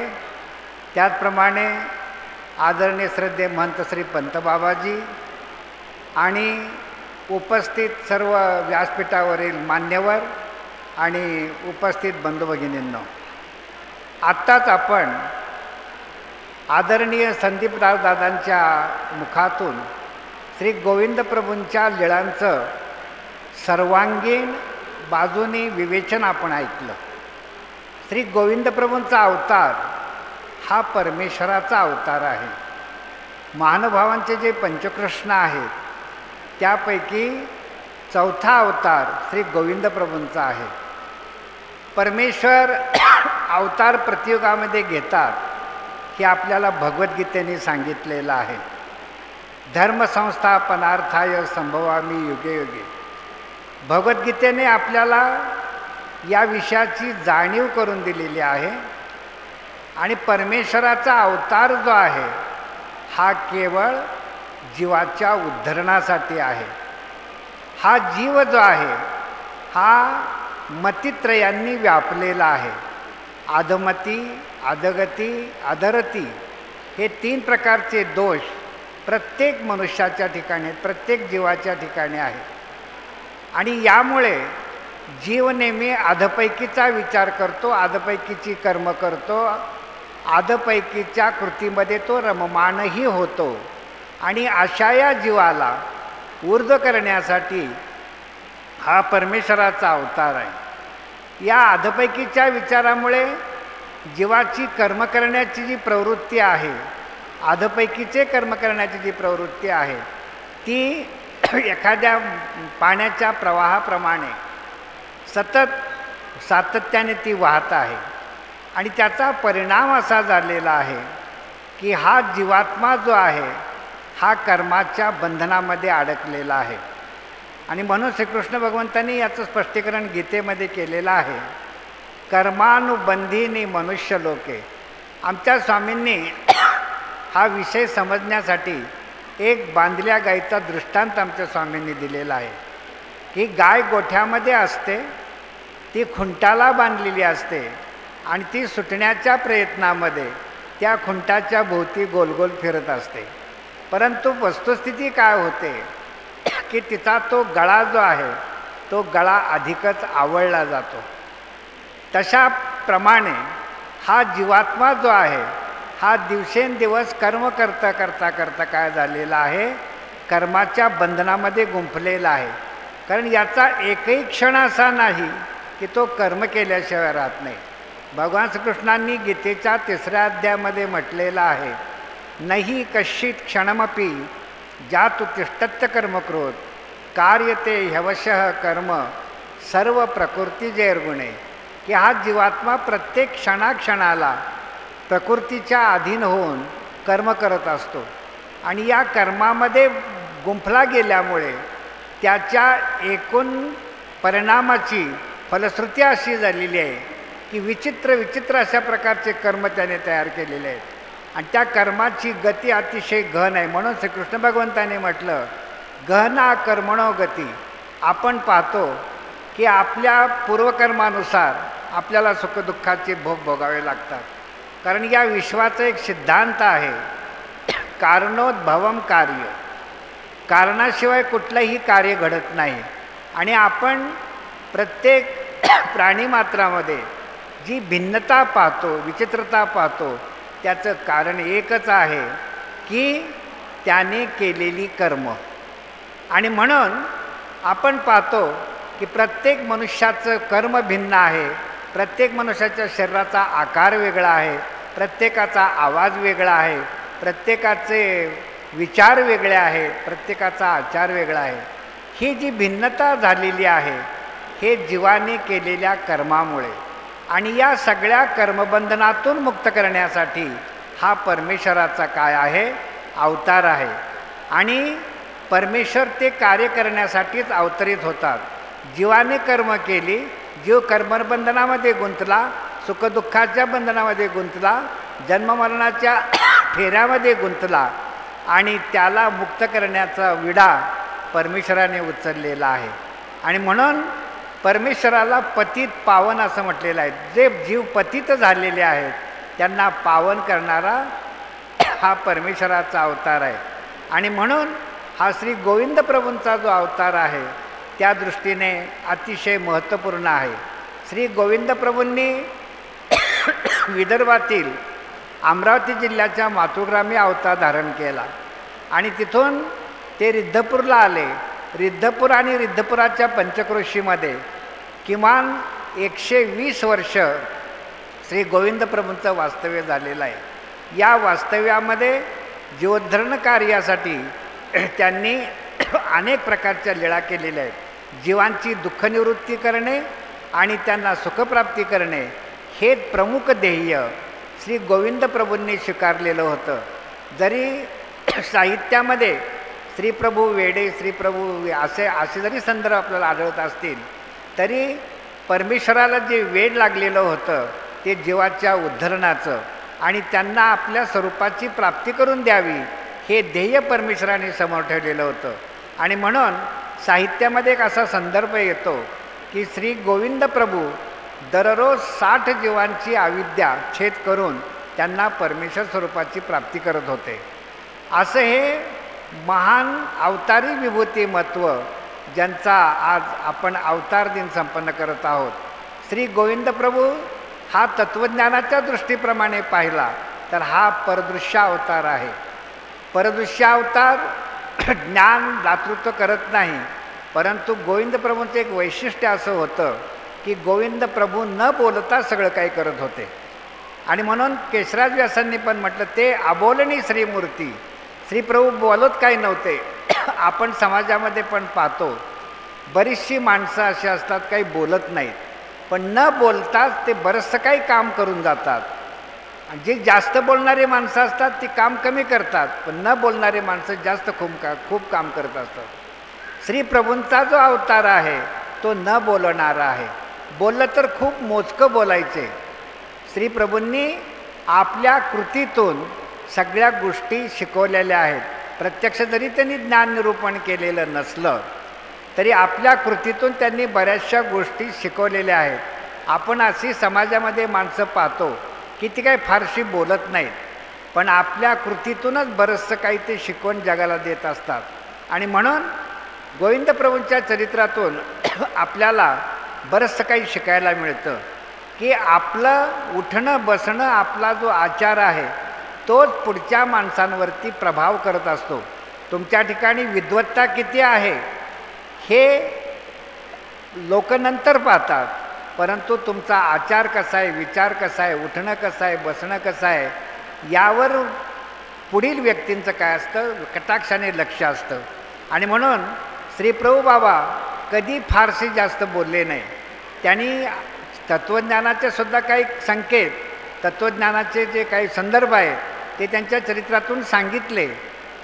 L: त्याचप्रमाणे आदरणीय श्रद्धेय महंत श्री पंतबाबाजी आणि उपस्थित सर्व व्यासपीठावरील मान्यवर आणि उपस्थित बंधू भगिनींनो, आत्ताच आपण आदरणीय संदीपराव दादांच्या मुखातून श्री गोविंद प्रभूंच्या लीळांचं सर्वांगीण बाजूनी विवेचन आपण ऐकलं. श्री गोविंद प्रभूंचा अवतार हा परमेश्वराचा अवतार आहे. महानुभावांचे जे पंचकृष्ण आहेत त्यापैकी चौथा अवतार श्री गोविंद प्रभूंचा आहे. परमेश्वर अवतार प्रतियुगामध्ये घेतात हे आपल्याला भगवद्गीतेने सांगितलेलं आहे. धर्मसंस्थापनार्थाय संभवामी युगे युगे. भगवद्गीतेने आपल्याला या विषयाची जाणीव करून दिलेली आहे. आणि परमेश्वराचा अवतार जो आहे हा केवळ जीवाच्या उद्धरणासाठी आहे. हा जीव जो आहे हा मतित्रयांनी व्यापलेला आहे. अधमती, अधगती, अधरती हे 3 प्रकारचे दोष प्रत्येक मनुष्याच्या ठिकाणी, प्रत्येक जीवाच्या ठिकाणी आहेत. आणि यामुळे जीव नेहमी अधपैकीचा विचार करतो, अधपैकीची कर्म करतो, अधपैकीच्या कृतीमध्ये तो रममानही होतो. आणि अशा या जीवाला ऊर्ध्व करण्यासाठी हा परमेश्वराचा अवतार आहे. या अधपैकीच्या विचारामुळे जीवाची कर्म करण्याची जी प्रवृत्ती आहे, अधपैकीचे कर्म करण्याची जी प्रवृत्ती आहे, ती एखाद्या पाण्याच्या प्रवाहाप्रमाणे सतत सातत्याने ती वाहत आहे. आणि त्याचा परिणाम असा झालेला आहे की हा जीवात्मा जो आहे हा कर्माच्या बंधनामध्ये अडकलेला आहे. आणि म्हणून श्रीकृष्ण भगवंतांनी याचं स्पष्टीकरण गीतेमध्ये केलेलं आहे. कर्मानुबंधीनी मनुष्य लोके. आमच्या स्वामींनी हा विषय समजण्यासाठी एक बांधल्या गायीचा दृष्टांत आमच्या स्वामींनी दिलेला आहे की गाय गोठ्यामध्ये असते, ती खुंटाला बांधलेली असते आणि ती सुटण्याच्या प्रयत्नामध्ये त्या खुंटाच्या भोवती गोलगोल फिरत असते. परंतु वस्तुस्थिती काय होते की तिचा तो गळा जो आहे तो गळा अधिकच आवळला जातो. तशा प्रमाणे हा जीवात्मा जो आहे हा दिवसेंदिवस कर्म करता करता करता काय झालेला आहे, कर्माच्या बंधनामध्ये गुंफलेला आहे. कारण याचा एकही क्षण असा नाही की तो कर्म केल्याशिवाय राहत नाही. भगवान श्रीकृष्णांनी गीतेच्या 3ऱ्या अध्यायामध्ये म्हटलेलं आहे, नहि कश्चित क्षणमपि जातु तिष्ठत्य कर्मकृत कार्यते ह्यवशः कर्म सर्व प्रकृतीजैर्गुणे. की हा जीवात्मा प्रत्येक क्षणाक्षणाला प्रकृतीच्या अधीन होऊन कर्म करत असतो. आणि या कर्मामध्ये गुंफला गेल्यामुळे त्याच्या एकूण परिणामाची, फलश्रुती अशी झालेली आहे की विचित्र विचित्र अशा प्रकारचे कर्म त्याने तयार केलेले आहेत आणि त्या कर्माची गती अतिशय गहन आहे. म्हणून श्रीकृष्ण भगवंताने म्हटलं गहना कर्मणो गती. आपण पाहतो की आपल्या पूर्वकर्मानुसार आपल्याला सुखदुःखाचे भोग भोगावे लागतात. कारण या विश्वाचा एक सिद्धांत आहे कारणोद्भवम कार्य. कारणाशिवाय कुठलंही कार्य घडत नाही. आणि आपण प्रत्येक प्राणीमात्रामध्ये जी भिन्नता पाहतो, विचित्रता पाहतो, त्याचं कारण एकच आहे की त्याने केलेली कर्म. आणि म्हणून आपण पाहतो की प्रत्येक मनुष्याचं कर्म भिन्न आहे. प्रत्येक मनुष्याच्या शरीराचा आकार वेगळा आहे, प्रत्येकाचा आवाज वेगळा आहे, प्रत्येकाचे विचार वेगळे आहेत, प्रत्येकाचा आचार वेगळा आहे. ही जी भिन्नता झालेली आहे हे जीवाने केलेल्या कर्मामुळे. आणि या सगळ्या कर्मबंधनातून मुक्त करण्यासाठी हा परमेश्वराचा काय आहे अवतार आहे. आणि परमेश्वर ते कार्य करण्यासाठीच अवतरित होतात. जीवाने कर्म केली, जीव कर्मबंधनामध्ये गुंतला, सुखदुःखाच्या बंधनामध्ये गुंतला, जन्ममरणाच्या फेऱ्यामध्ये गुंतला आणि त्याला मुक्त करण्याचा विडा परमेश्वराने उचललेला आहे. आणि म्हणून परमेश्वराला पतित पावन असं म्हटलेलं आहे. जे जीव पतित झालेले आहेत त्यांना पावन करणारा हा परमेश्वराचा अवतार आहे. आणि म्हणून हा श्री गोविंद प्रभूंचा जो अवतार आहे त्या दृष्टीने अतिशय महत्त्वपूर्ण आहे. श्री गोविंद प्रभूंनी विदर्भातील अमरावती जिल्ह्याच्या मातुग्रामी अवतार धारण केला आणि तिथून ते रिद्धपूरला आले. रिद्धपूर आणि रिद्धपुराच्या पंचक्रोशीमध्ये किमान 120 वर्ष श्री गोविंद प्रभूंचं वास्तव्य झालेलं आहे. या वास्तव्यामध्ये जीवोद्धरण कार्यासाठी त्यांनी अनेक प्रकारच्या लीळा केलेल्या आहेत. जीवांची दुःखनिवृत्ती करणे आणि त्यांना सुखप्राप्ती करणे हे प्रमुख ध्येय श्री गोविंद प्रभूंनी स्वीकारलेलं होतं. जरी साहित्यामध्ये श्रीप्रभू वेडे, श्रीप्रभू असे जरी संदर्भ आपल्याला आढळत असतील तरी परमेश्वराला जे वेड लागलेलं होतं ते जीवाच्या उद्धरणाचं आणि त्यांना आपल्या स्वरूपाची प्राप्ती करून द्यावी हे ध्येय परमेश्वराने समोर ठेवलेलं होतं. आणि म्हणून साहित्यामध्ये एक असा संदर्भ येतो की श्री गोविंद प्रभू दररोज 60 जीवांची अविद्या छेद करून त्यांना परमेश्वर स्वरूपाची प्राप्ती करत होते. असं हे महान अवतारी विभूती महत्त्व ज्यांचा आज आपण अवतार दिन संपन्न करत आहोत. श्री गोविंद प्रभू हा तत्त्वज्ञानाच्या दृष्टीप्रमाणे पाहिला तर हा परदृश्य अवतार आहे. परदृश्य अवतार ज्ञान दातृत्व करत नाही, परंतु गोविंद प्रभूंचं एक वैशिष्ट्य असं होतं की गोविंद प्रभू न बोलता सगळं काही करत होते. आणि म्हणून केशराज व्यासांनी पण म्हटलं ते अबोलणी श्रीमूर्ती. श्रीप्रभू बोलत काही नव्हते. आपण समाजामध्ये पण पाहतो बरीचशी माणसं अशी असतात काही बोलत नाहीत, पण न बोलताच ते बरंचसं काही काम करून जातात. जे जास्त बोलणारे माणसं असतात ती काम कमी करतात, पण न बोलणारे माणसं जास्त खूप काम करत असतात. श्रीप्रभूंचा जो अवतार आहे तो न बोलणारा आहे. बोललं तर खूप मोजकं बोलायचे. श्रीप्रभूंनी आपल्या कृतीतून सगळ्या गोष्टी शिकवलेल्या आहेत. प्रत्यक्ष जरी त्यांनी ज्ञान निरूपण केलेलं नसलं तरी आपल्या कृतीतून त्यांनी बऱ्याचशा गोष्टी शिकवलेल्या आहेत. आपण अशी समाजामध्ये माणसं पाहतो की ती काही फारशी बोलत नाहीत, पण आपल्या कृतीतूनच बरंचसं काही ते शिकवण जगाला देत असतात. आणि म्हणून गोविंद प्रभूंच्या चरित्रातून आपल्याला बरंचसं काही शिकायला मिळतं की आपलं उठणं बसणं आपला जो आचार आहे तोच पुढच्या माणसांवरती प्रभाव करत असतो. तुमच्या ठिकाणी विद्वत्ता किती आहे हे लोक नंतर पाहतात, परंतु तुमचा आचार कसा आहे, विचार कसा आहे, उठणं कसं आहे, बसणं कसं आहे यावर पुढील व्यक्तींचं काय असतं कटाक्षाने लक्ष असतं. आणि म्हणून श्रीप्रभू बाबा कधी फारसे जास्त बोलले नाही. त्यांनी तत्त्वज्ञानाचे सुद्धा काही संकेत, तत्त्वज्ञानाचे जे काही संदर्भ आहेत ते त्यांच्या चरित्रातून सांगितले,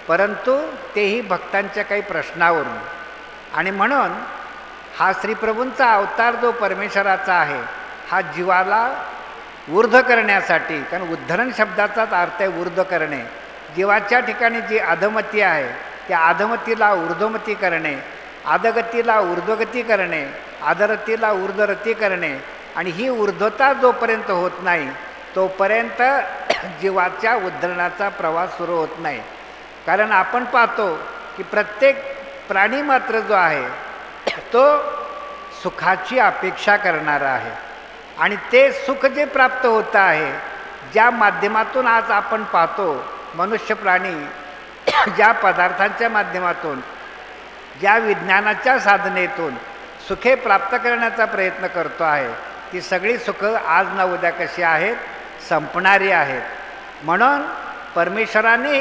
L: परंतु तेही भक्तांच्या काही प्रश्नावरून. आणि म्हणून हा श्रीप्रभूंचा अवतार जो परमेश्वराचा आहे, हा जीवाला ऊर्ध्व करण्यासाठी, कारण उद्धरण शब्दाचाच अर्थ आहे ऊर्ध्व करणे. जीवाच्या ठिकाणी जी अधमती आहे त्या अधमतीला ऊर्ध्वमती करणे, अधगतीला ऊर्ध्वगती करणे, अधरतीला ऊर्ध्वरती करणे. आणि ही ऊर्ध्वता जोपर्यंत होत नाही तोपर्यंत जीवाच्या उद्धरणाचा प्रवास सुरू होत नाही. कारण आपण पाहतो की प्रत्येक प्राणी मात्र जो आहे तो सुखाची अपेक्षा करणारा आहे. आणि ते सुख जे प्राप्त होतं आहे, ज्या माध्यमातून आज आपण पाहतो मनुष्य प्राणी ज्या पदार्थांच्या माध्यमातून, ज्या विज्ञानाच्या साधनेतून सुखे प्राप्त करण्याचा प्रयत्न करतो आहे, ती सगळी सुखं आज ना उद्या कशी आहेत, संपणारी आहेत. म्हणून परमेश्वराने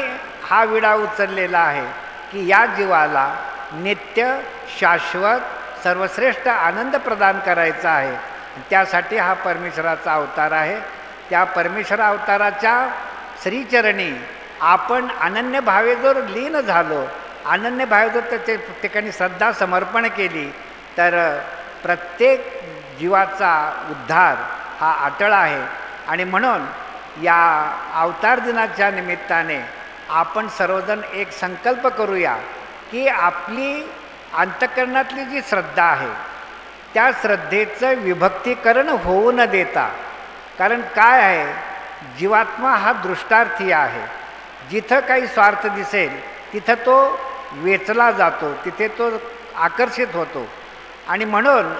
L: हा विडा उचललेला आहे की या जीवाला नित्य शाश्वत सर्वश्रेष्ठ आनंद प्रदान करायचा आहे. त्यासाठी हा परमेश्वराचा अवतार आहे. त्या परमेश्वर अवताराच्या श्रीचरणी आपण अनन्य भावे जर लीन झालो, अनन्य भावे जर त्याच्या ठिकाणी श्रद्धा समर्पण केली, तर प्रत्येक जीवाचा उद्धार हा अटळ आहे. आणि म्हणून या अवतार दिनाच्या निमित्ताने आपण सर्वजण एक संकल्प करूया की आपली अंतःकरणातली जी श्रद्धा आहे त्या श्रद्धेचं विभक्तीकरण होऊ न देता, कारण काय आहे, जीवात्मा हा दृष्टार्थी आहे. जिथं काही स्वार्थ दिसेल तिथं तो वेचला जातो, तिथे तो आकर्षित होतो. आणि म्हणून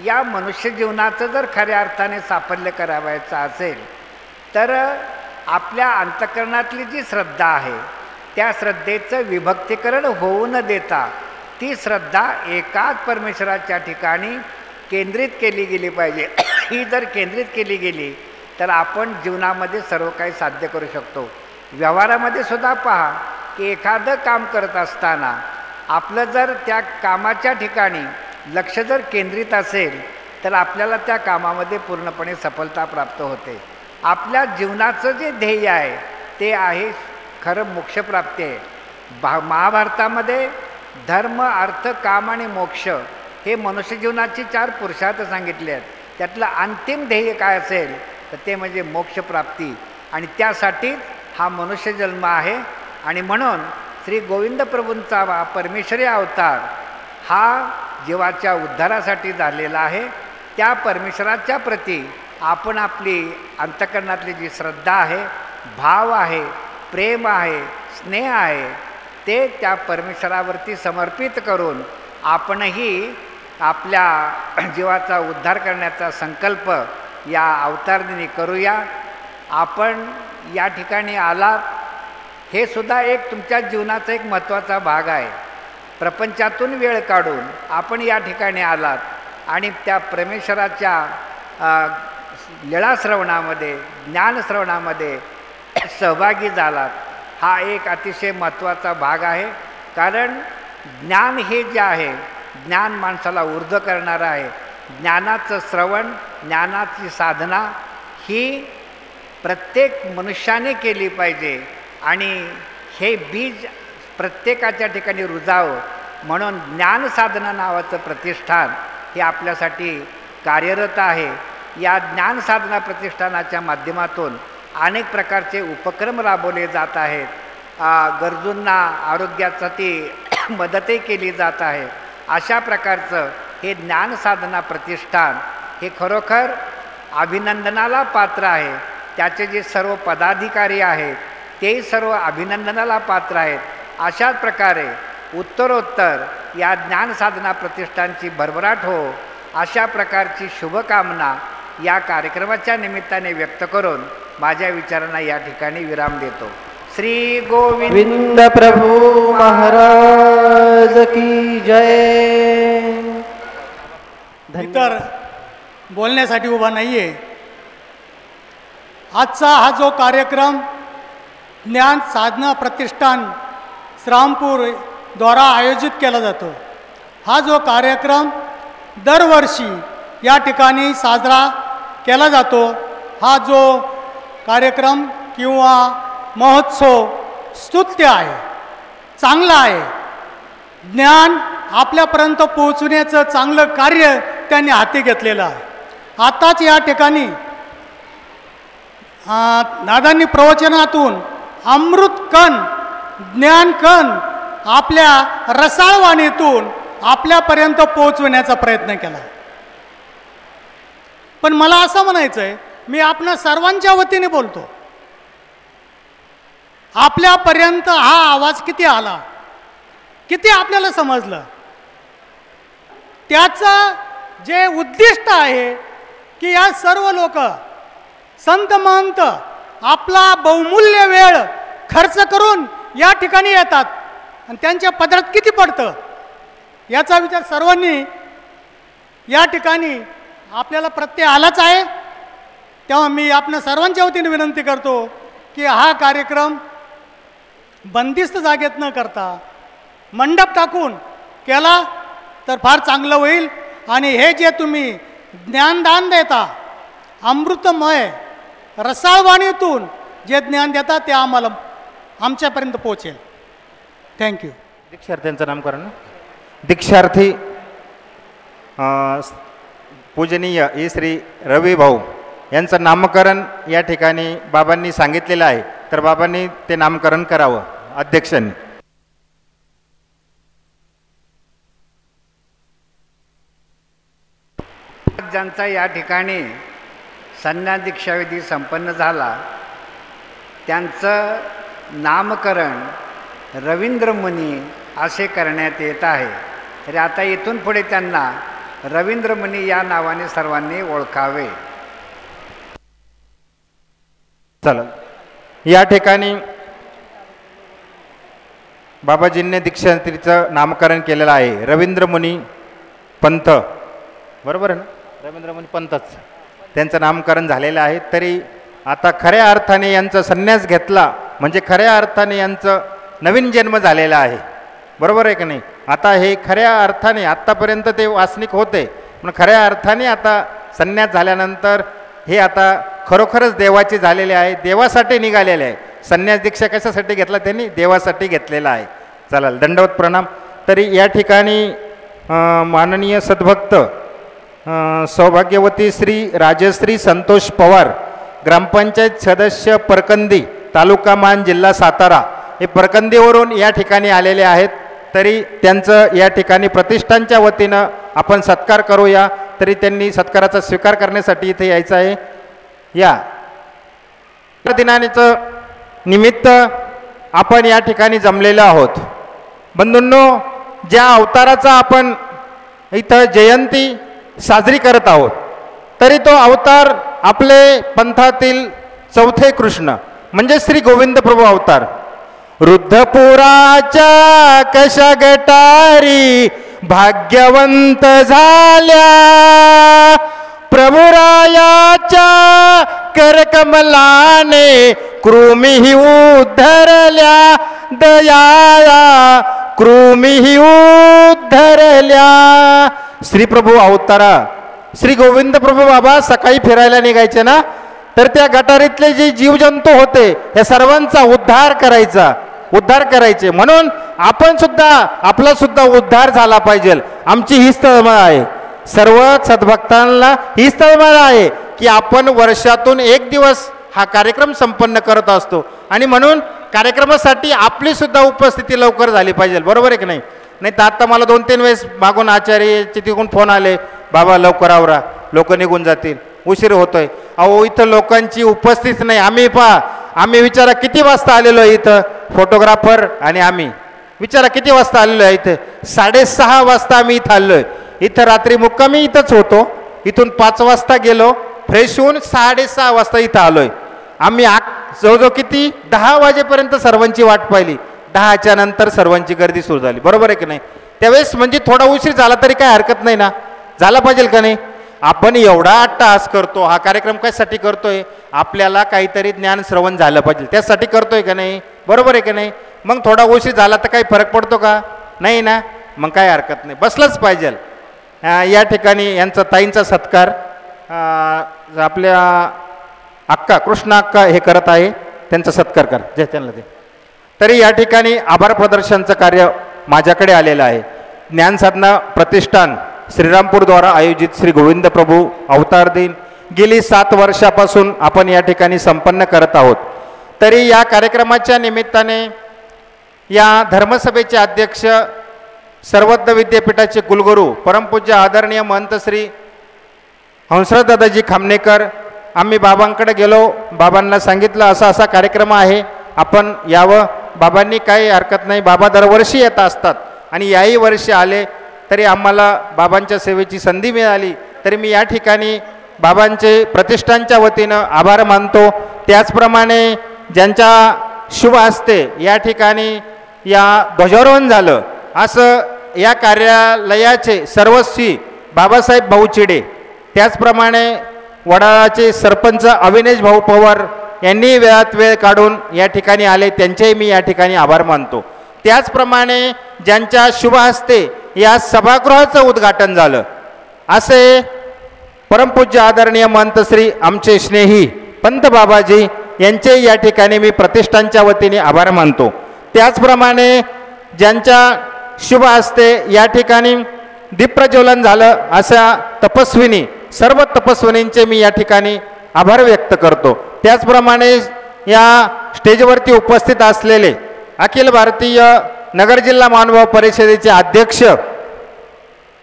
L: या मनुष्य जीवनाचं जर खऱ्या अर्थाने साफल्य करावायचं असेल तर आपल्या अंतःकरणातली जी श्रद्धा आहे त्या श्रद्धेचं विभक्तीकरण होऊ न देता ती श्रद्धा एकाच परमेश्वराच्या ठिकाणी केंद्रित केली गेली पाहिजे. ही जर केंद्रित केली गेली तर आपण जीवनामध्ये सर्व काही साध्य करू शकतो. व्यवहारामध्ये सुद्धा पहा की एखादं काम करत असताना आपलं जर त्या कामाच्या ठिकाणी लक्ष जर केंद्रित असेल तर आपल्याला त्या कामामध्ये पूर्णपणे सफलता प्राप्त होते. आपल्या जीवनाचं जे ध्येय आहे ते आहे खरं मोक्षप्राप्ती आहे. महाभारतामध्ये धर्म, अर्थ, काम आणि मोक्ष हे मनुष्य जीवनाची 4 पुरुषार्थ सांगितले आहेत. त्यातलं अंतिम ध्येय काय असेल तर ते म्हणजे मोक्षप्राप्ती. आणि त्यासाठीच हा मनुष्य जन्म आहे. आणि म्हणून श्री गोविंद प्रभूंचा परमेश्वरी अवतार हा जीवाच्या उद्धारासाठी झालेला आहे. त्या परमेश्वराच्या प्रती आपण आपली अंतःकरणातली जी श्रद्धा आहे, भाव आहे, प्रेम आहे, स्नेह आहे, ते त्या परमेश्वरावरती समर्पित करून आपणही आपल्या जीवाचा उद्धार करण्याचा संकल्प या अवतारदिनी करूया. आपण या ठिकाणी आलात हे सुद्धा एक तुमच्या जीवनाचा एक महत्त्वाचा भाग आहे. प्रपंचातून वेळ काढून आपण या ठिकाणी आलात आणि त्या परमेश्वराच्या लीळाश्रवणामध्ये, ज्ञानश्रवणामध्ये सहभागी झालात. हा एक अतिशय महत्त्वाचा भाग आहे. कारण ज्ञान हे जे आहे, ज्ञान माणसाला ऊर्ध्व करणारं आहे. ज्ञानाचं श्रवण, ज्ञानाची साधना ही प्रत्येक मनुष्याने केली पाहिजे. आणि हे बीज प्रत्येकाच्या ठिकाणी रुजावं म्हणून ज्ञानसाधना नावाचं प्रतिष्ठान हे आपल्यासाठी कार्यरत आहे. या ज्ञानसाधना प्रतिष्ठानाच्या माध्यमातून अनेक प्रकारचे उपक्रम राबवले जात आहेत. गरजूंना आरोग्यासाठी मदतही केली जात आहे. अशा प्रकारचं हे ज्ञानसाधना प्रतिष्ठान हे खरोखर अभिनंदनाला पात्र आहे. त्याचे जे सर्व पदाधिकारी आहेत तेही सर्व अभिनंदनाला पात्र आहेत. अशाच प्रकारे उत्तरोत्तर या ज्ञानसाधना प्रतिष्ठानची भरभराट हो, अशा प्रकारची शुभकामना या कार्यक्रमाच्या निमित्ताने व्यक्त करून माझ्या विचारांना या ठिकाणी विराम देतो. श्री गोविंद
A: प्रभू महाराज की जय.
M: इतर बोलण्यासाठी उभा नाही आहे. आजचा हा जो कार्यक्रम ज्ञान साधना प्रतिष्ठान श्रामपूर द्वारा आयोजित केला जातो, हा जो कार्यक्रम दरवर्षी या ठिकाणी साजरा केला जातो. हा जो कार्यक्रम किंवा महोत्सव स्तुत्य आहे, चांगला आहे. ज्ञान आपल्यापर्यंत पोहोचण्याचं चांगलं कार्य त्यांनी हाती घेतलेलं आहे। आताच या ठिकाणी दादांनी प्रवचनातून अमृत कण ज्ञान कण आपल्या रसाळवाणीतून आपल्यापर्यंत पोहोचवण्याचा प्रयत्न केला। पण मला असं म्हणायचं आहे, मी आपणा सर्वांच्या वतीने बोलतो, आपल्यापर्यंत हा आवाज किती आला, किती आपल्याला समजलं, त्याचं जे उद्दिष्ट आहे की या सर्व लोक संत महंत आपला बहुमूल्य वेळ खर्च करून या ठिकाणी येतात आणि त्यांच्या पदरात किती पडतं याचा विचार सर्वांनी या ठिकाणी आपल्याला प्रत्यय आलाच आहे। तेव्हा मी आपणा सर्वांच्या वतीने विनंती करतो की हा कार्यक्रम बंदिस्त जागेत न करता मंडप टाकून केला तर फार चांगलं होईल। आणि हे जे तुम्ही ज्ञानदान देता, अमृतमय रसाळवाणीतून जे ज्ञान देता ते आम्हाला आमच्यापर्यंत पोहोचेल। थँक्यू।
B: दीक्षार्थ्यांचं नामकरण ना, दीक्षार्थी पूजनीय ई श्री रवी भाऊ यांचं नामकरण या ठिकाणी बाबांनी सांगितलेलं आहे, तर बाबांनी ते नामकरण करावं अध्यक्षांनी।
L: ज्यांचा या ठिकाणी संन्यास दीक्षाविधी संपन्न झाला त्यांचं नामकरण रवींद्र मुनी असे करण्यात येत आहे। तरी आता इथून पुढे त्यांना रवींद्र मुनी या नावाने सर्वांनी ओळखावे।
B: चालेल। या ठिकाणी बाबाजींनी दीक्षांतीचं नामकरण केलेलं आहे रवींद्र मुनी पंथ, बरोबर आहे ना, रवींद्र मुनी पंथच त्यांचं नामकरण झालेलं आहे। तरी आता खऱ्या अर्थाने यांचा संन्यास घेतला म्हणजे खऱ्या अर्थाने यांचं नवीन जन्म झालेला आहे, बरोबर आहे की नाही। आता हे खऱ्या अर्थाने आत्तापर्यंत ते वासनिक होते, पण खऱ्या अर्थाने आता संन्यास झाल्यानंतर हे आता खरोखरच देवाचे झालेले आहे, देवासाठी निघालेले आहे। संन्यास दीक्षा कशासाठी घेतला त्यांनी, देवासाठी घेतलेला आहे। चला दंडवत प्रणाम। तरी या ठिकाणी माननीय सद्भक्त सौभाग्यवती श्री राजश्री संतोष पवार, ग्रामपंचायत सदस्य परकंदी, तालुका मान, जिल्हा सातारा, हे परकंदीवरून या ठिकाणी आलेले आहेत। तरी त्यांचं या ठिकाणी प्रतिष्ठानच्या वतीनं आपण सत्कार करूया। तरी त्यांनी सत्काराचा स्वीकार करण्यासाठी इथे यायचं आहे। या दिनाचं निमित्त आपण या ठिकाणी जमलेलो आहोत। बंधूंनो, ज्या अवताराचा आपण इथं जयंती साजरी करत आहोत, तरी तो अवतार आपले पंथातील चौथे कृष्ण म्हणजे श्री गोविंद प्रभू अवतार। रुद्धपुराच्या कशा गटारी भाग्यवंत झाल्या, प्रभुरायाच्या करकमलाने कृमीही उद्धरल्या, दयाळा कृमीही उद्धरल्या। श्री प्रभू अवतारा श्री गोविंद प्रभू बाबा सकाळी फिरायला निघायचे ना, तर त्या गटारीतले जे जीवजंतू होते या सर्वांचा उद्धार करायचे। म्हणून आपण सुद्धा आपला सुद्धा उद्धार झाला पाहिजे। आमची ही तळमळ आहे, सर्व सद्भक्तांना ही तळमळ आहे की आपण वर्षातून एक दिवस हा कार्यक्रम संपन्न करत असतो आणि म्हणून कार्यक्रमासाठी आपली सुद्धा उपस्थिती लवकर झाली पाहिजे, बरोबर आहे की नाही। नाही तर आता मला 2-3 वेळेस मागून आचार्यचे तिकडून फोन आले, बाबा लवकर आवरा, लोक निघून जातील, उशीर होतोय। अहो इथं लोकांची उपस्थिती नाही। आम्ही विचारा किती वाजता आलेलो आहे इथं, फोटोग्राफर आणि आम्ही विचारा किती वाजता आलेलो आहे इथं, 6:30 वाजता आम्ही इथं आलोय। इथं रात्री मुक्कामी इथंच होतो, इथून 5 वाजता गेलो, फ्रेश होऊन 6:30 वाजता इथं आलोय। आम्ही जवळजवळ किती 10 वाजेपर्यंत सर्वांची वाट पाहिली, 10च्या नंतर सर्वांची गर्दी सुरू झाली, बरोबर आहे की नाही। त्यावेळेस म्हणजे थोडा उशीर झाला तरी काय हरकत नाही ना, झाला पाहिजे का नाही। आपण एवढा अट्टहास करतो, हा कार्यक्रम कशासाठी करतोय, आपल्याला काहीतरी ज्ञान श्रवण झालं पाहिजे त्यासाठी करतोय का नाही, बरोबर आहे की नाही। मग थोडा उशीर झाला तर काही फरक पडतो का, नाही ना, मग काय हरकत नाही, बसलंच पाहिजे। या ठिकाणी यांचा ताईंचा सत्कार आपल्या अक्का कृष्णा अक्का हे करत आहे, त्यांचा सत्कार कर जे त्यांना ते। तरी या ठिकाणी आभार प्रदर्शनचं कार्य माझ्याकडे आलेलं आहे। ज्ञानसाधना प्रतिष्ठान श्रीरामपूरद्वारा आयोजित श्री गोविंद प्रभू अवतार दिन गेली 7 वर्षापासून आपण या ठिकाणी संपन्न करत आहोत. तरी या कार्यक्रमाच्या निमित्ताने या धर्मसभेचे अध्यक्ष सर्वज्ञ विद्यापीठाचे कुलगुरू परमपूज्य आदरणीय महंत श्री हंसराज दादाजी खामनेकर, आम्ही बाबांकडे गेलो, बाबांना सांगितलं असा असा कार्यक्रम आहे, आपण यावं. बाबांनी काही हरकत नाही, बाबा दरवर्षी येत असतात आणि याही वर्षी आले. तरी आम्हाला बाबांच्या सेवेची संधी मिळाली, तरी मी या ठिकाणी बाबांचे प्रतिष्ठानच्या वतीनं आभार मानतो. त्याचप्रमाणे ज्यांच्या शुभ हस्ते या ठिकाणी या ध्वजारोहण झालं, असं या कार्यालयाचे सर्वस्वी बाबासाहेब भाऊ चिडे, त्याचप्रमाणे वडाळाचे सरपंच अविनेश भाऊ पवार यांनी वेळात वेळ काढून या ठिकाणी आले, त्यांचेही मी या ठिकाणी आभार मानतो. त्याचप्रमाणे ज्यांच्या शुभ हस्ते या सभागृहाचं उद्घाटन झालं, असे परमपूज्य आदरणीय महंत श्री आमचे स्नेही पंत बाबाजी यांचे या ठिकाणी मी प्रतिष्ठानच्या वतीने आभार मानतो. त्याचप्रमाणे ज्यांच्या शुभ हस्ते या ठिकाणी दीपप्रज्वलन झालं, अशा तपस्विनी सर्व तपस्विनींचे मी या ठिकाणी आभार व्यक्त करतो. त्याचप्रमाणे या स्टेजवरती उपस्थित असलेले अखिल भारतीय नगर जिल्हा मानव परिषदेचे अध्यक्ष,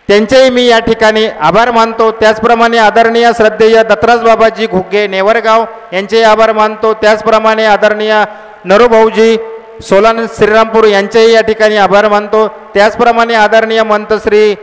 B: त्यांचेही मी या ठिकाणी आभार मानतो. त्याचप्रमाणे आदरणीय श्रद्धेय दत्तराज बाबाजी घुगे नेवरगाव यांचेही आभार मानतो. त्याचप्रमाणे आदरणीय नरोभाऊजी सोलान श्रीरामपूर यांचेही या ठिकाणी आभार मानतो. त्याचप्रमाणे आदरणीय महंत श्री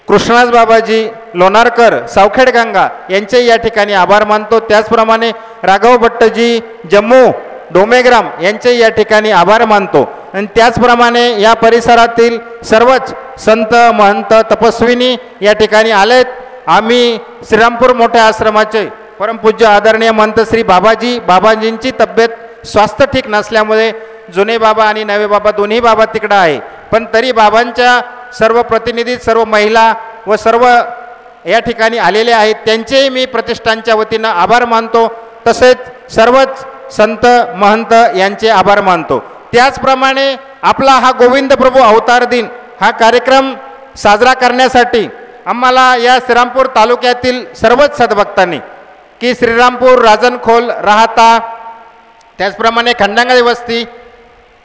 B: कृष्णाज बाबाजी लोणारकर सावखेड गंगा यांचेही या ठिकाणी आभार मानतो. त्याचप्रमाणे राघव भट्टजी जम्मू डोमेग्राम यांचेही या ठिकाणी आभार मानतो. आणि त्याचप्रमाणे या परिसरातील सर्वच संत महंत तपस्विनी या ठिकाणी आलेत. आम्ही श्रीरामपूर मोठ्या आश्रमाचे परमपूज्य आदरणीय महंत श्री बाबाजींची तब्येत स्वास्थ्य ठीक नसल्यामुळे जुने बाबा आणि नवे बाबा दोन्ही बाबा तिकडं आहे, पण तरी बाबांच्या सर्व प्रतिनिधी, सर्व महिला व सर्व या ठिकाणी आलेले आहेत, त्यांचेही मी प्रतिष्ठानच्या वतीनं आभार मानतो. तसेच सर्वच संत महंत यांचे आभार मानतो. त्याचप्रमाणे आपला हा गोविंद प्रभू अवतार दिन हा कार्यक्रम साजरा करण्यासाठी आम्हाला या श्रीरामपूर तालुक्यातील सर्वच सद्भक्तांनी की श्रीरामपूर, राजनखोल, राहता, त्याचप्रमाणे खंडांगळी वस्ती,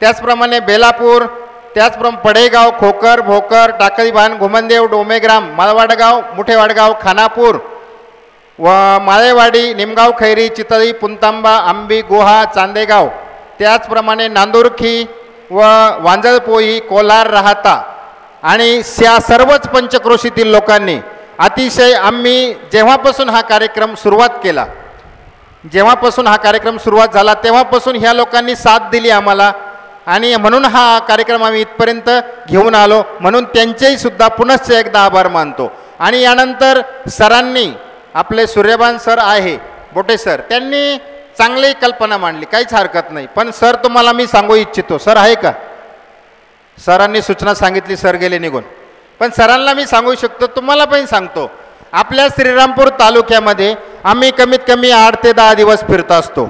B: त्याचप्रमाणे बेलापूर, त्याचप्रमाणे पडेगाव, खोकर, भोकर, टाकळीभान, घुमनदेव, डोमेग्राम, माळवाडगाव, मुठेवाडगाव, खानापूर व माळेवाडी, निमगाव, खैरी, चितळी, पुंतांबा, आंबी, गुहा, चांदेगाव, त्याचप्रमाणे नांदुरखी व वांजळपोई, कोलार, राहता आणि या सर्वच पंचक्रोशीतील लोकांनी अतिशय, आम्ही जेव्हापासून हा कार्यक्रम सुरुवात झाला तेव्हापासून ह्या लोकांनी साथ दिली आम्हाला आणि म्हणून हा कार्यक्रम आम्ही इथपर्यंत घेऊन आलो. म्हणून त्यांचेही सुद्धा पुनश्च एकदा आभार मानतो. आणि यानंतर सरांनी, आपले सूर्यभान सर आहे बोटे सर, त्यांनी चांगली कल्पना मांडली, काहीच हरकत नाही. पण सर तुम्हाला मी सांगू इच्छितो, सर आहे का? सरांनी सूचना सांगितली, सर गेले निघून. पण सरांना मी सांगू शकतो, तुम्हाला पण सांगतो, आपल्या श्रीरामपूर तालुक्यामध्ये आम्ही कमीत कमी 8 ते 10 दिवस फिरत असतो.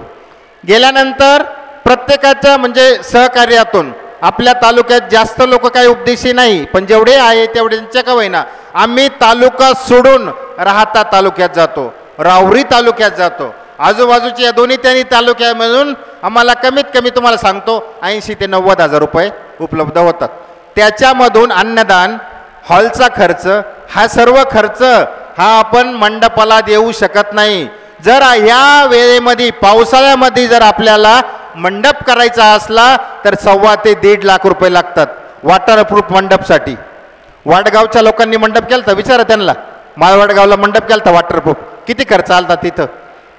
B: गेल्यानंतर प्रत्येकाच्या म्हणजे सहकार्यातून आपल्या तालुक्यात जास्त लोक काही उपदेशी नाही, पण जेवढे आहे तेवढ्यांच्या का होईना आम्ही तालुका सोडून राहता तालुक्यात जातो, राहुरी तालुक्यात जातो, आजूबाजूच्या या दोन्ही त्यांनी तालुक्यामधून आम्हाला कमीत कमी तुम्हाला सांगतो 80 ते 90 हजार रुपये उपलब्ध होतात. त्याच्यामधून अन्नदान, हॉलचा खर्च, हा सर्व खर्च हा आपण मंडपाला देऊ शकत नाही. जर ह्या वेळेमध्ये पावसाळ्यामध्ये जर आपल्याला मंडप करायचा असला तर 1.25 ते 1.5 लाख रुपये लागतात वॉटरप्रूफ मंडपसाठी. वाडगावच्या लोकांनी मंडप केला तर विचारा त्यांना, माळवाडगावला मंडप केला तर वॉटरप्रूफ किती खर्च आला तिथं,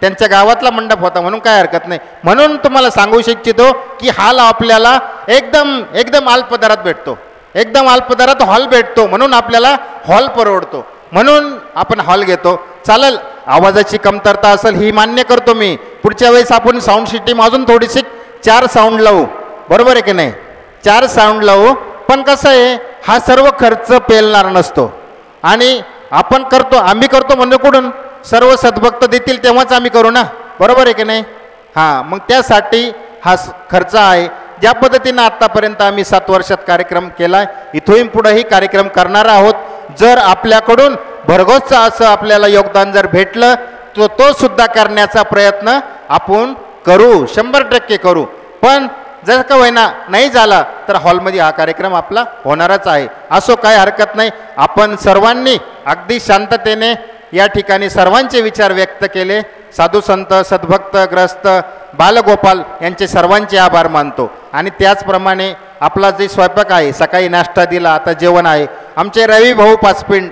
B: त्यांच्या गावातला मंडप होता, म्हणून काय हरकत नाही. म्हणून तुम्हाला सांगू इच्छितो की हाल आपल्याला एकदम अल्प दरात भेटतो, एकदम अल्प दरात हॉल भेटतो, म्हणून आपल्याला हॉल परवडतो, म्हणून आपण हॉल घेतो. चालेल, आवाजाची कमतरता असेल ही मान्य करतो मी, पुढच्या वेळेस आपण साऊंड सिस्टीम अजून थोडीशी 4 साऊंड लावू, बरोबर आहे की नाही? 4 साऊंड लावू. पण कसं आहे, हा सर्व खर्च पेलणार नसतो आणि आपण करतो, आम्ही करतो म्हणजे कुठून सर्व सद्भक्त देतील तेव्हाच आम्ही करू ना, बरोबर आहे की नाही? हां, मग त्यासाठी हा खर्च आहे. ज्या पद्धतीनं आत्तापर्यंत आम्ही 7 वर्षात कार्यक्रम केला आहे, इथून पुढेही कार्यक्रम करणार आहोत. जर आपल्याकडून भरघोसचं असं आपल्याला योगदान जर भेटलं तर तो सुद्धा करण्याचा प्रयत्न आपण करू, 100% करू. पण जर का होईना नाही झाला तर हॉलमध्ये हा कार्यक्रम आपला होणारच आहे. असो काही हरकत नाही. आपण सर्वांनी अगदी शांततेने या ठिकाणी सर्वांचे विचार व्यक्त केले. साधू संत, सद्भक्त, ग्रस्त, बालगोपाल यांचे सर्वांचे आभार मानतो. आणि त्याचप्रमाणे आपला जे स्वयंपाक आहे, सकाळी नाश्ता दिला, आता जेवण आहे, आमचे रवी भाऊ पाचपिंड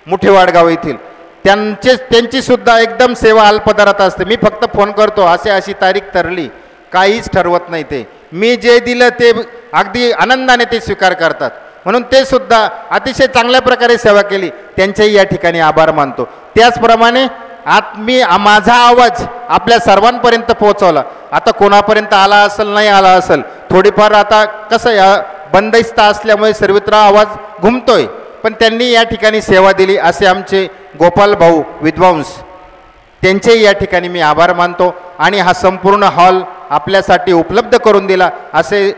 B: मुठेवाडगाव येथील त्यांची सुद्धा एकदम सेवा अल्पदरात असते. मी फक्त फोन करतो, अशी तारीख ठरली, काहीच ठरवत नाही. ते मी जे दिलं ते अगदी आनंदाने ते स्वीकार करतात. म्हणून ते सुद्धा अतिशय चांगल्या प्रकारे सेवा केली, त्यांचेही या ठिकाणी आभार मानतो. त्याचप्रमाणे मी माझा आवाज आपल्या सर्वांपर्यंत पोहोचवला. आता कोणापर्यंत आला असेल नाही आला असेल, थोडीफार आता कसं या बंदिस्त असल्यामुळे सर्वत्र आवाज घुमतोय, पण त्यांनी या ठिकाणी सेवा दिली. असे आमचे गोपाल भाऊ विद्वांस, त्यांचेही या ठिकाणी मी आभार मानतो. आणि हा संपूर्ण हॉल आपल्यासाठी उपलब्ध करून दिला असे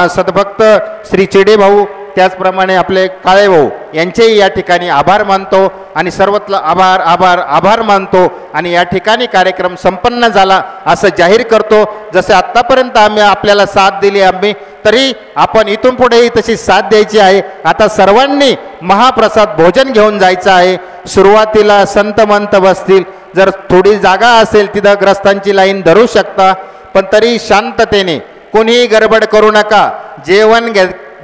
B: सद्भक्त श्री चेडे भाऊ, त्याचप्रमाणे आपले काळे भाऊ यांचेही या ठिकाणी आभार मानतो. आणि सर्वत्र आभार आभार आभार मानतो. आणि या ठिकाणी कार्यक्रम संपन्न झाला असं जाहीर करतो. जसे आत्तापर्यंत आम्ही आपल्याला साथ दिली आम्ही, तरी आपण इथून पुढेही तशी साथ द्यायची आहे. आता सर्वांनी महाप्रसाद भोजन घेऊन जायचं आहे. सुरुवातीला संत मंत बसतील, जर थोडी जागा असेल तिथं ग्रस्तांची लाईन धरू शकता, पण तरी शांततेने, कोणीही गडबड करू नका. जेवण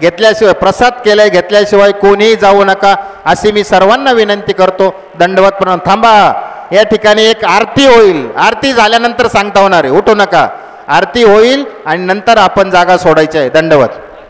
B: घेतल्याशिवाय, प्रसाद केलाय घेतल्याशिवाय कोणीही जाऊ नका अशी मी सर्वांना विनंती करतो. दंडवत प्रणाम. थांबा, या ठिकाणी एक आरती होईल. आरती झाल्यानंतर सांगता होणार आहे, उठू नका. आरती होईल आणि नंतर आपण जागा सोडायची आहे. दंडवत.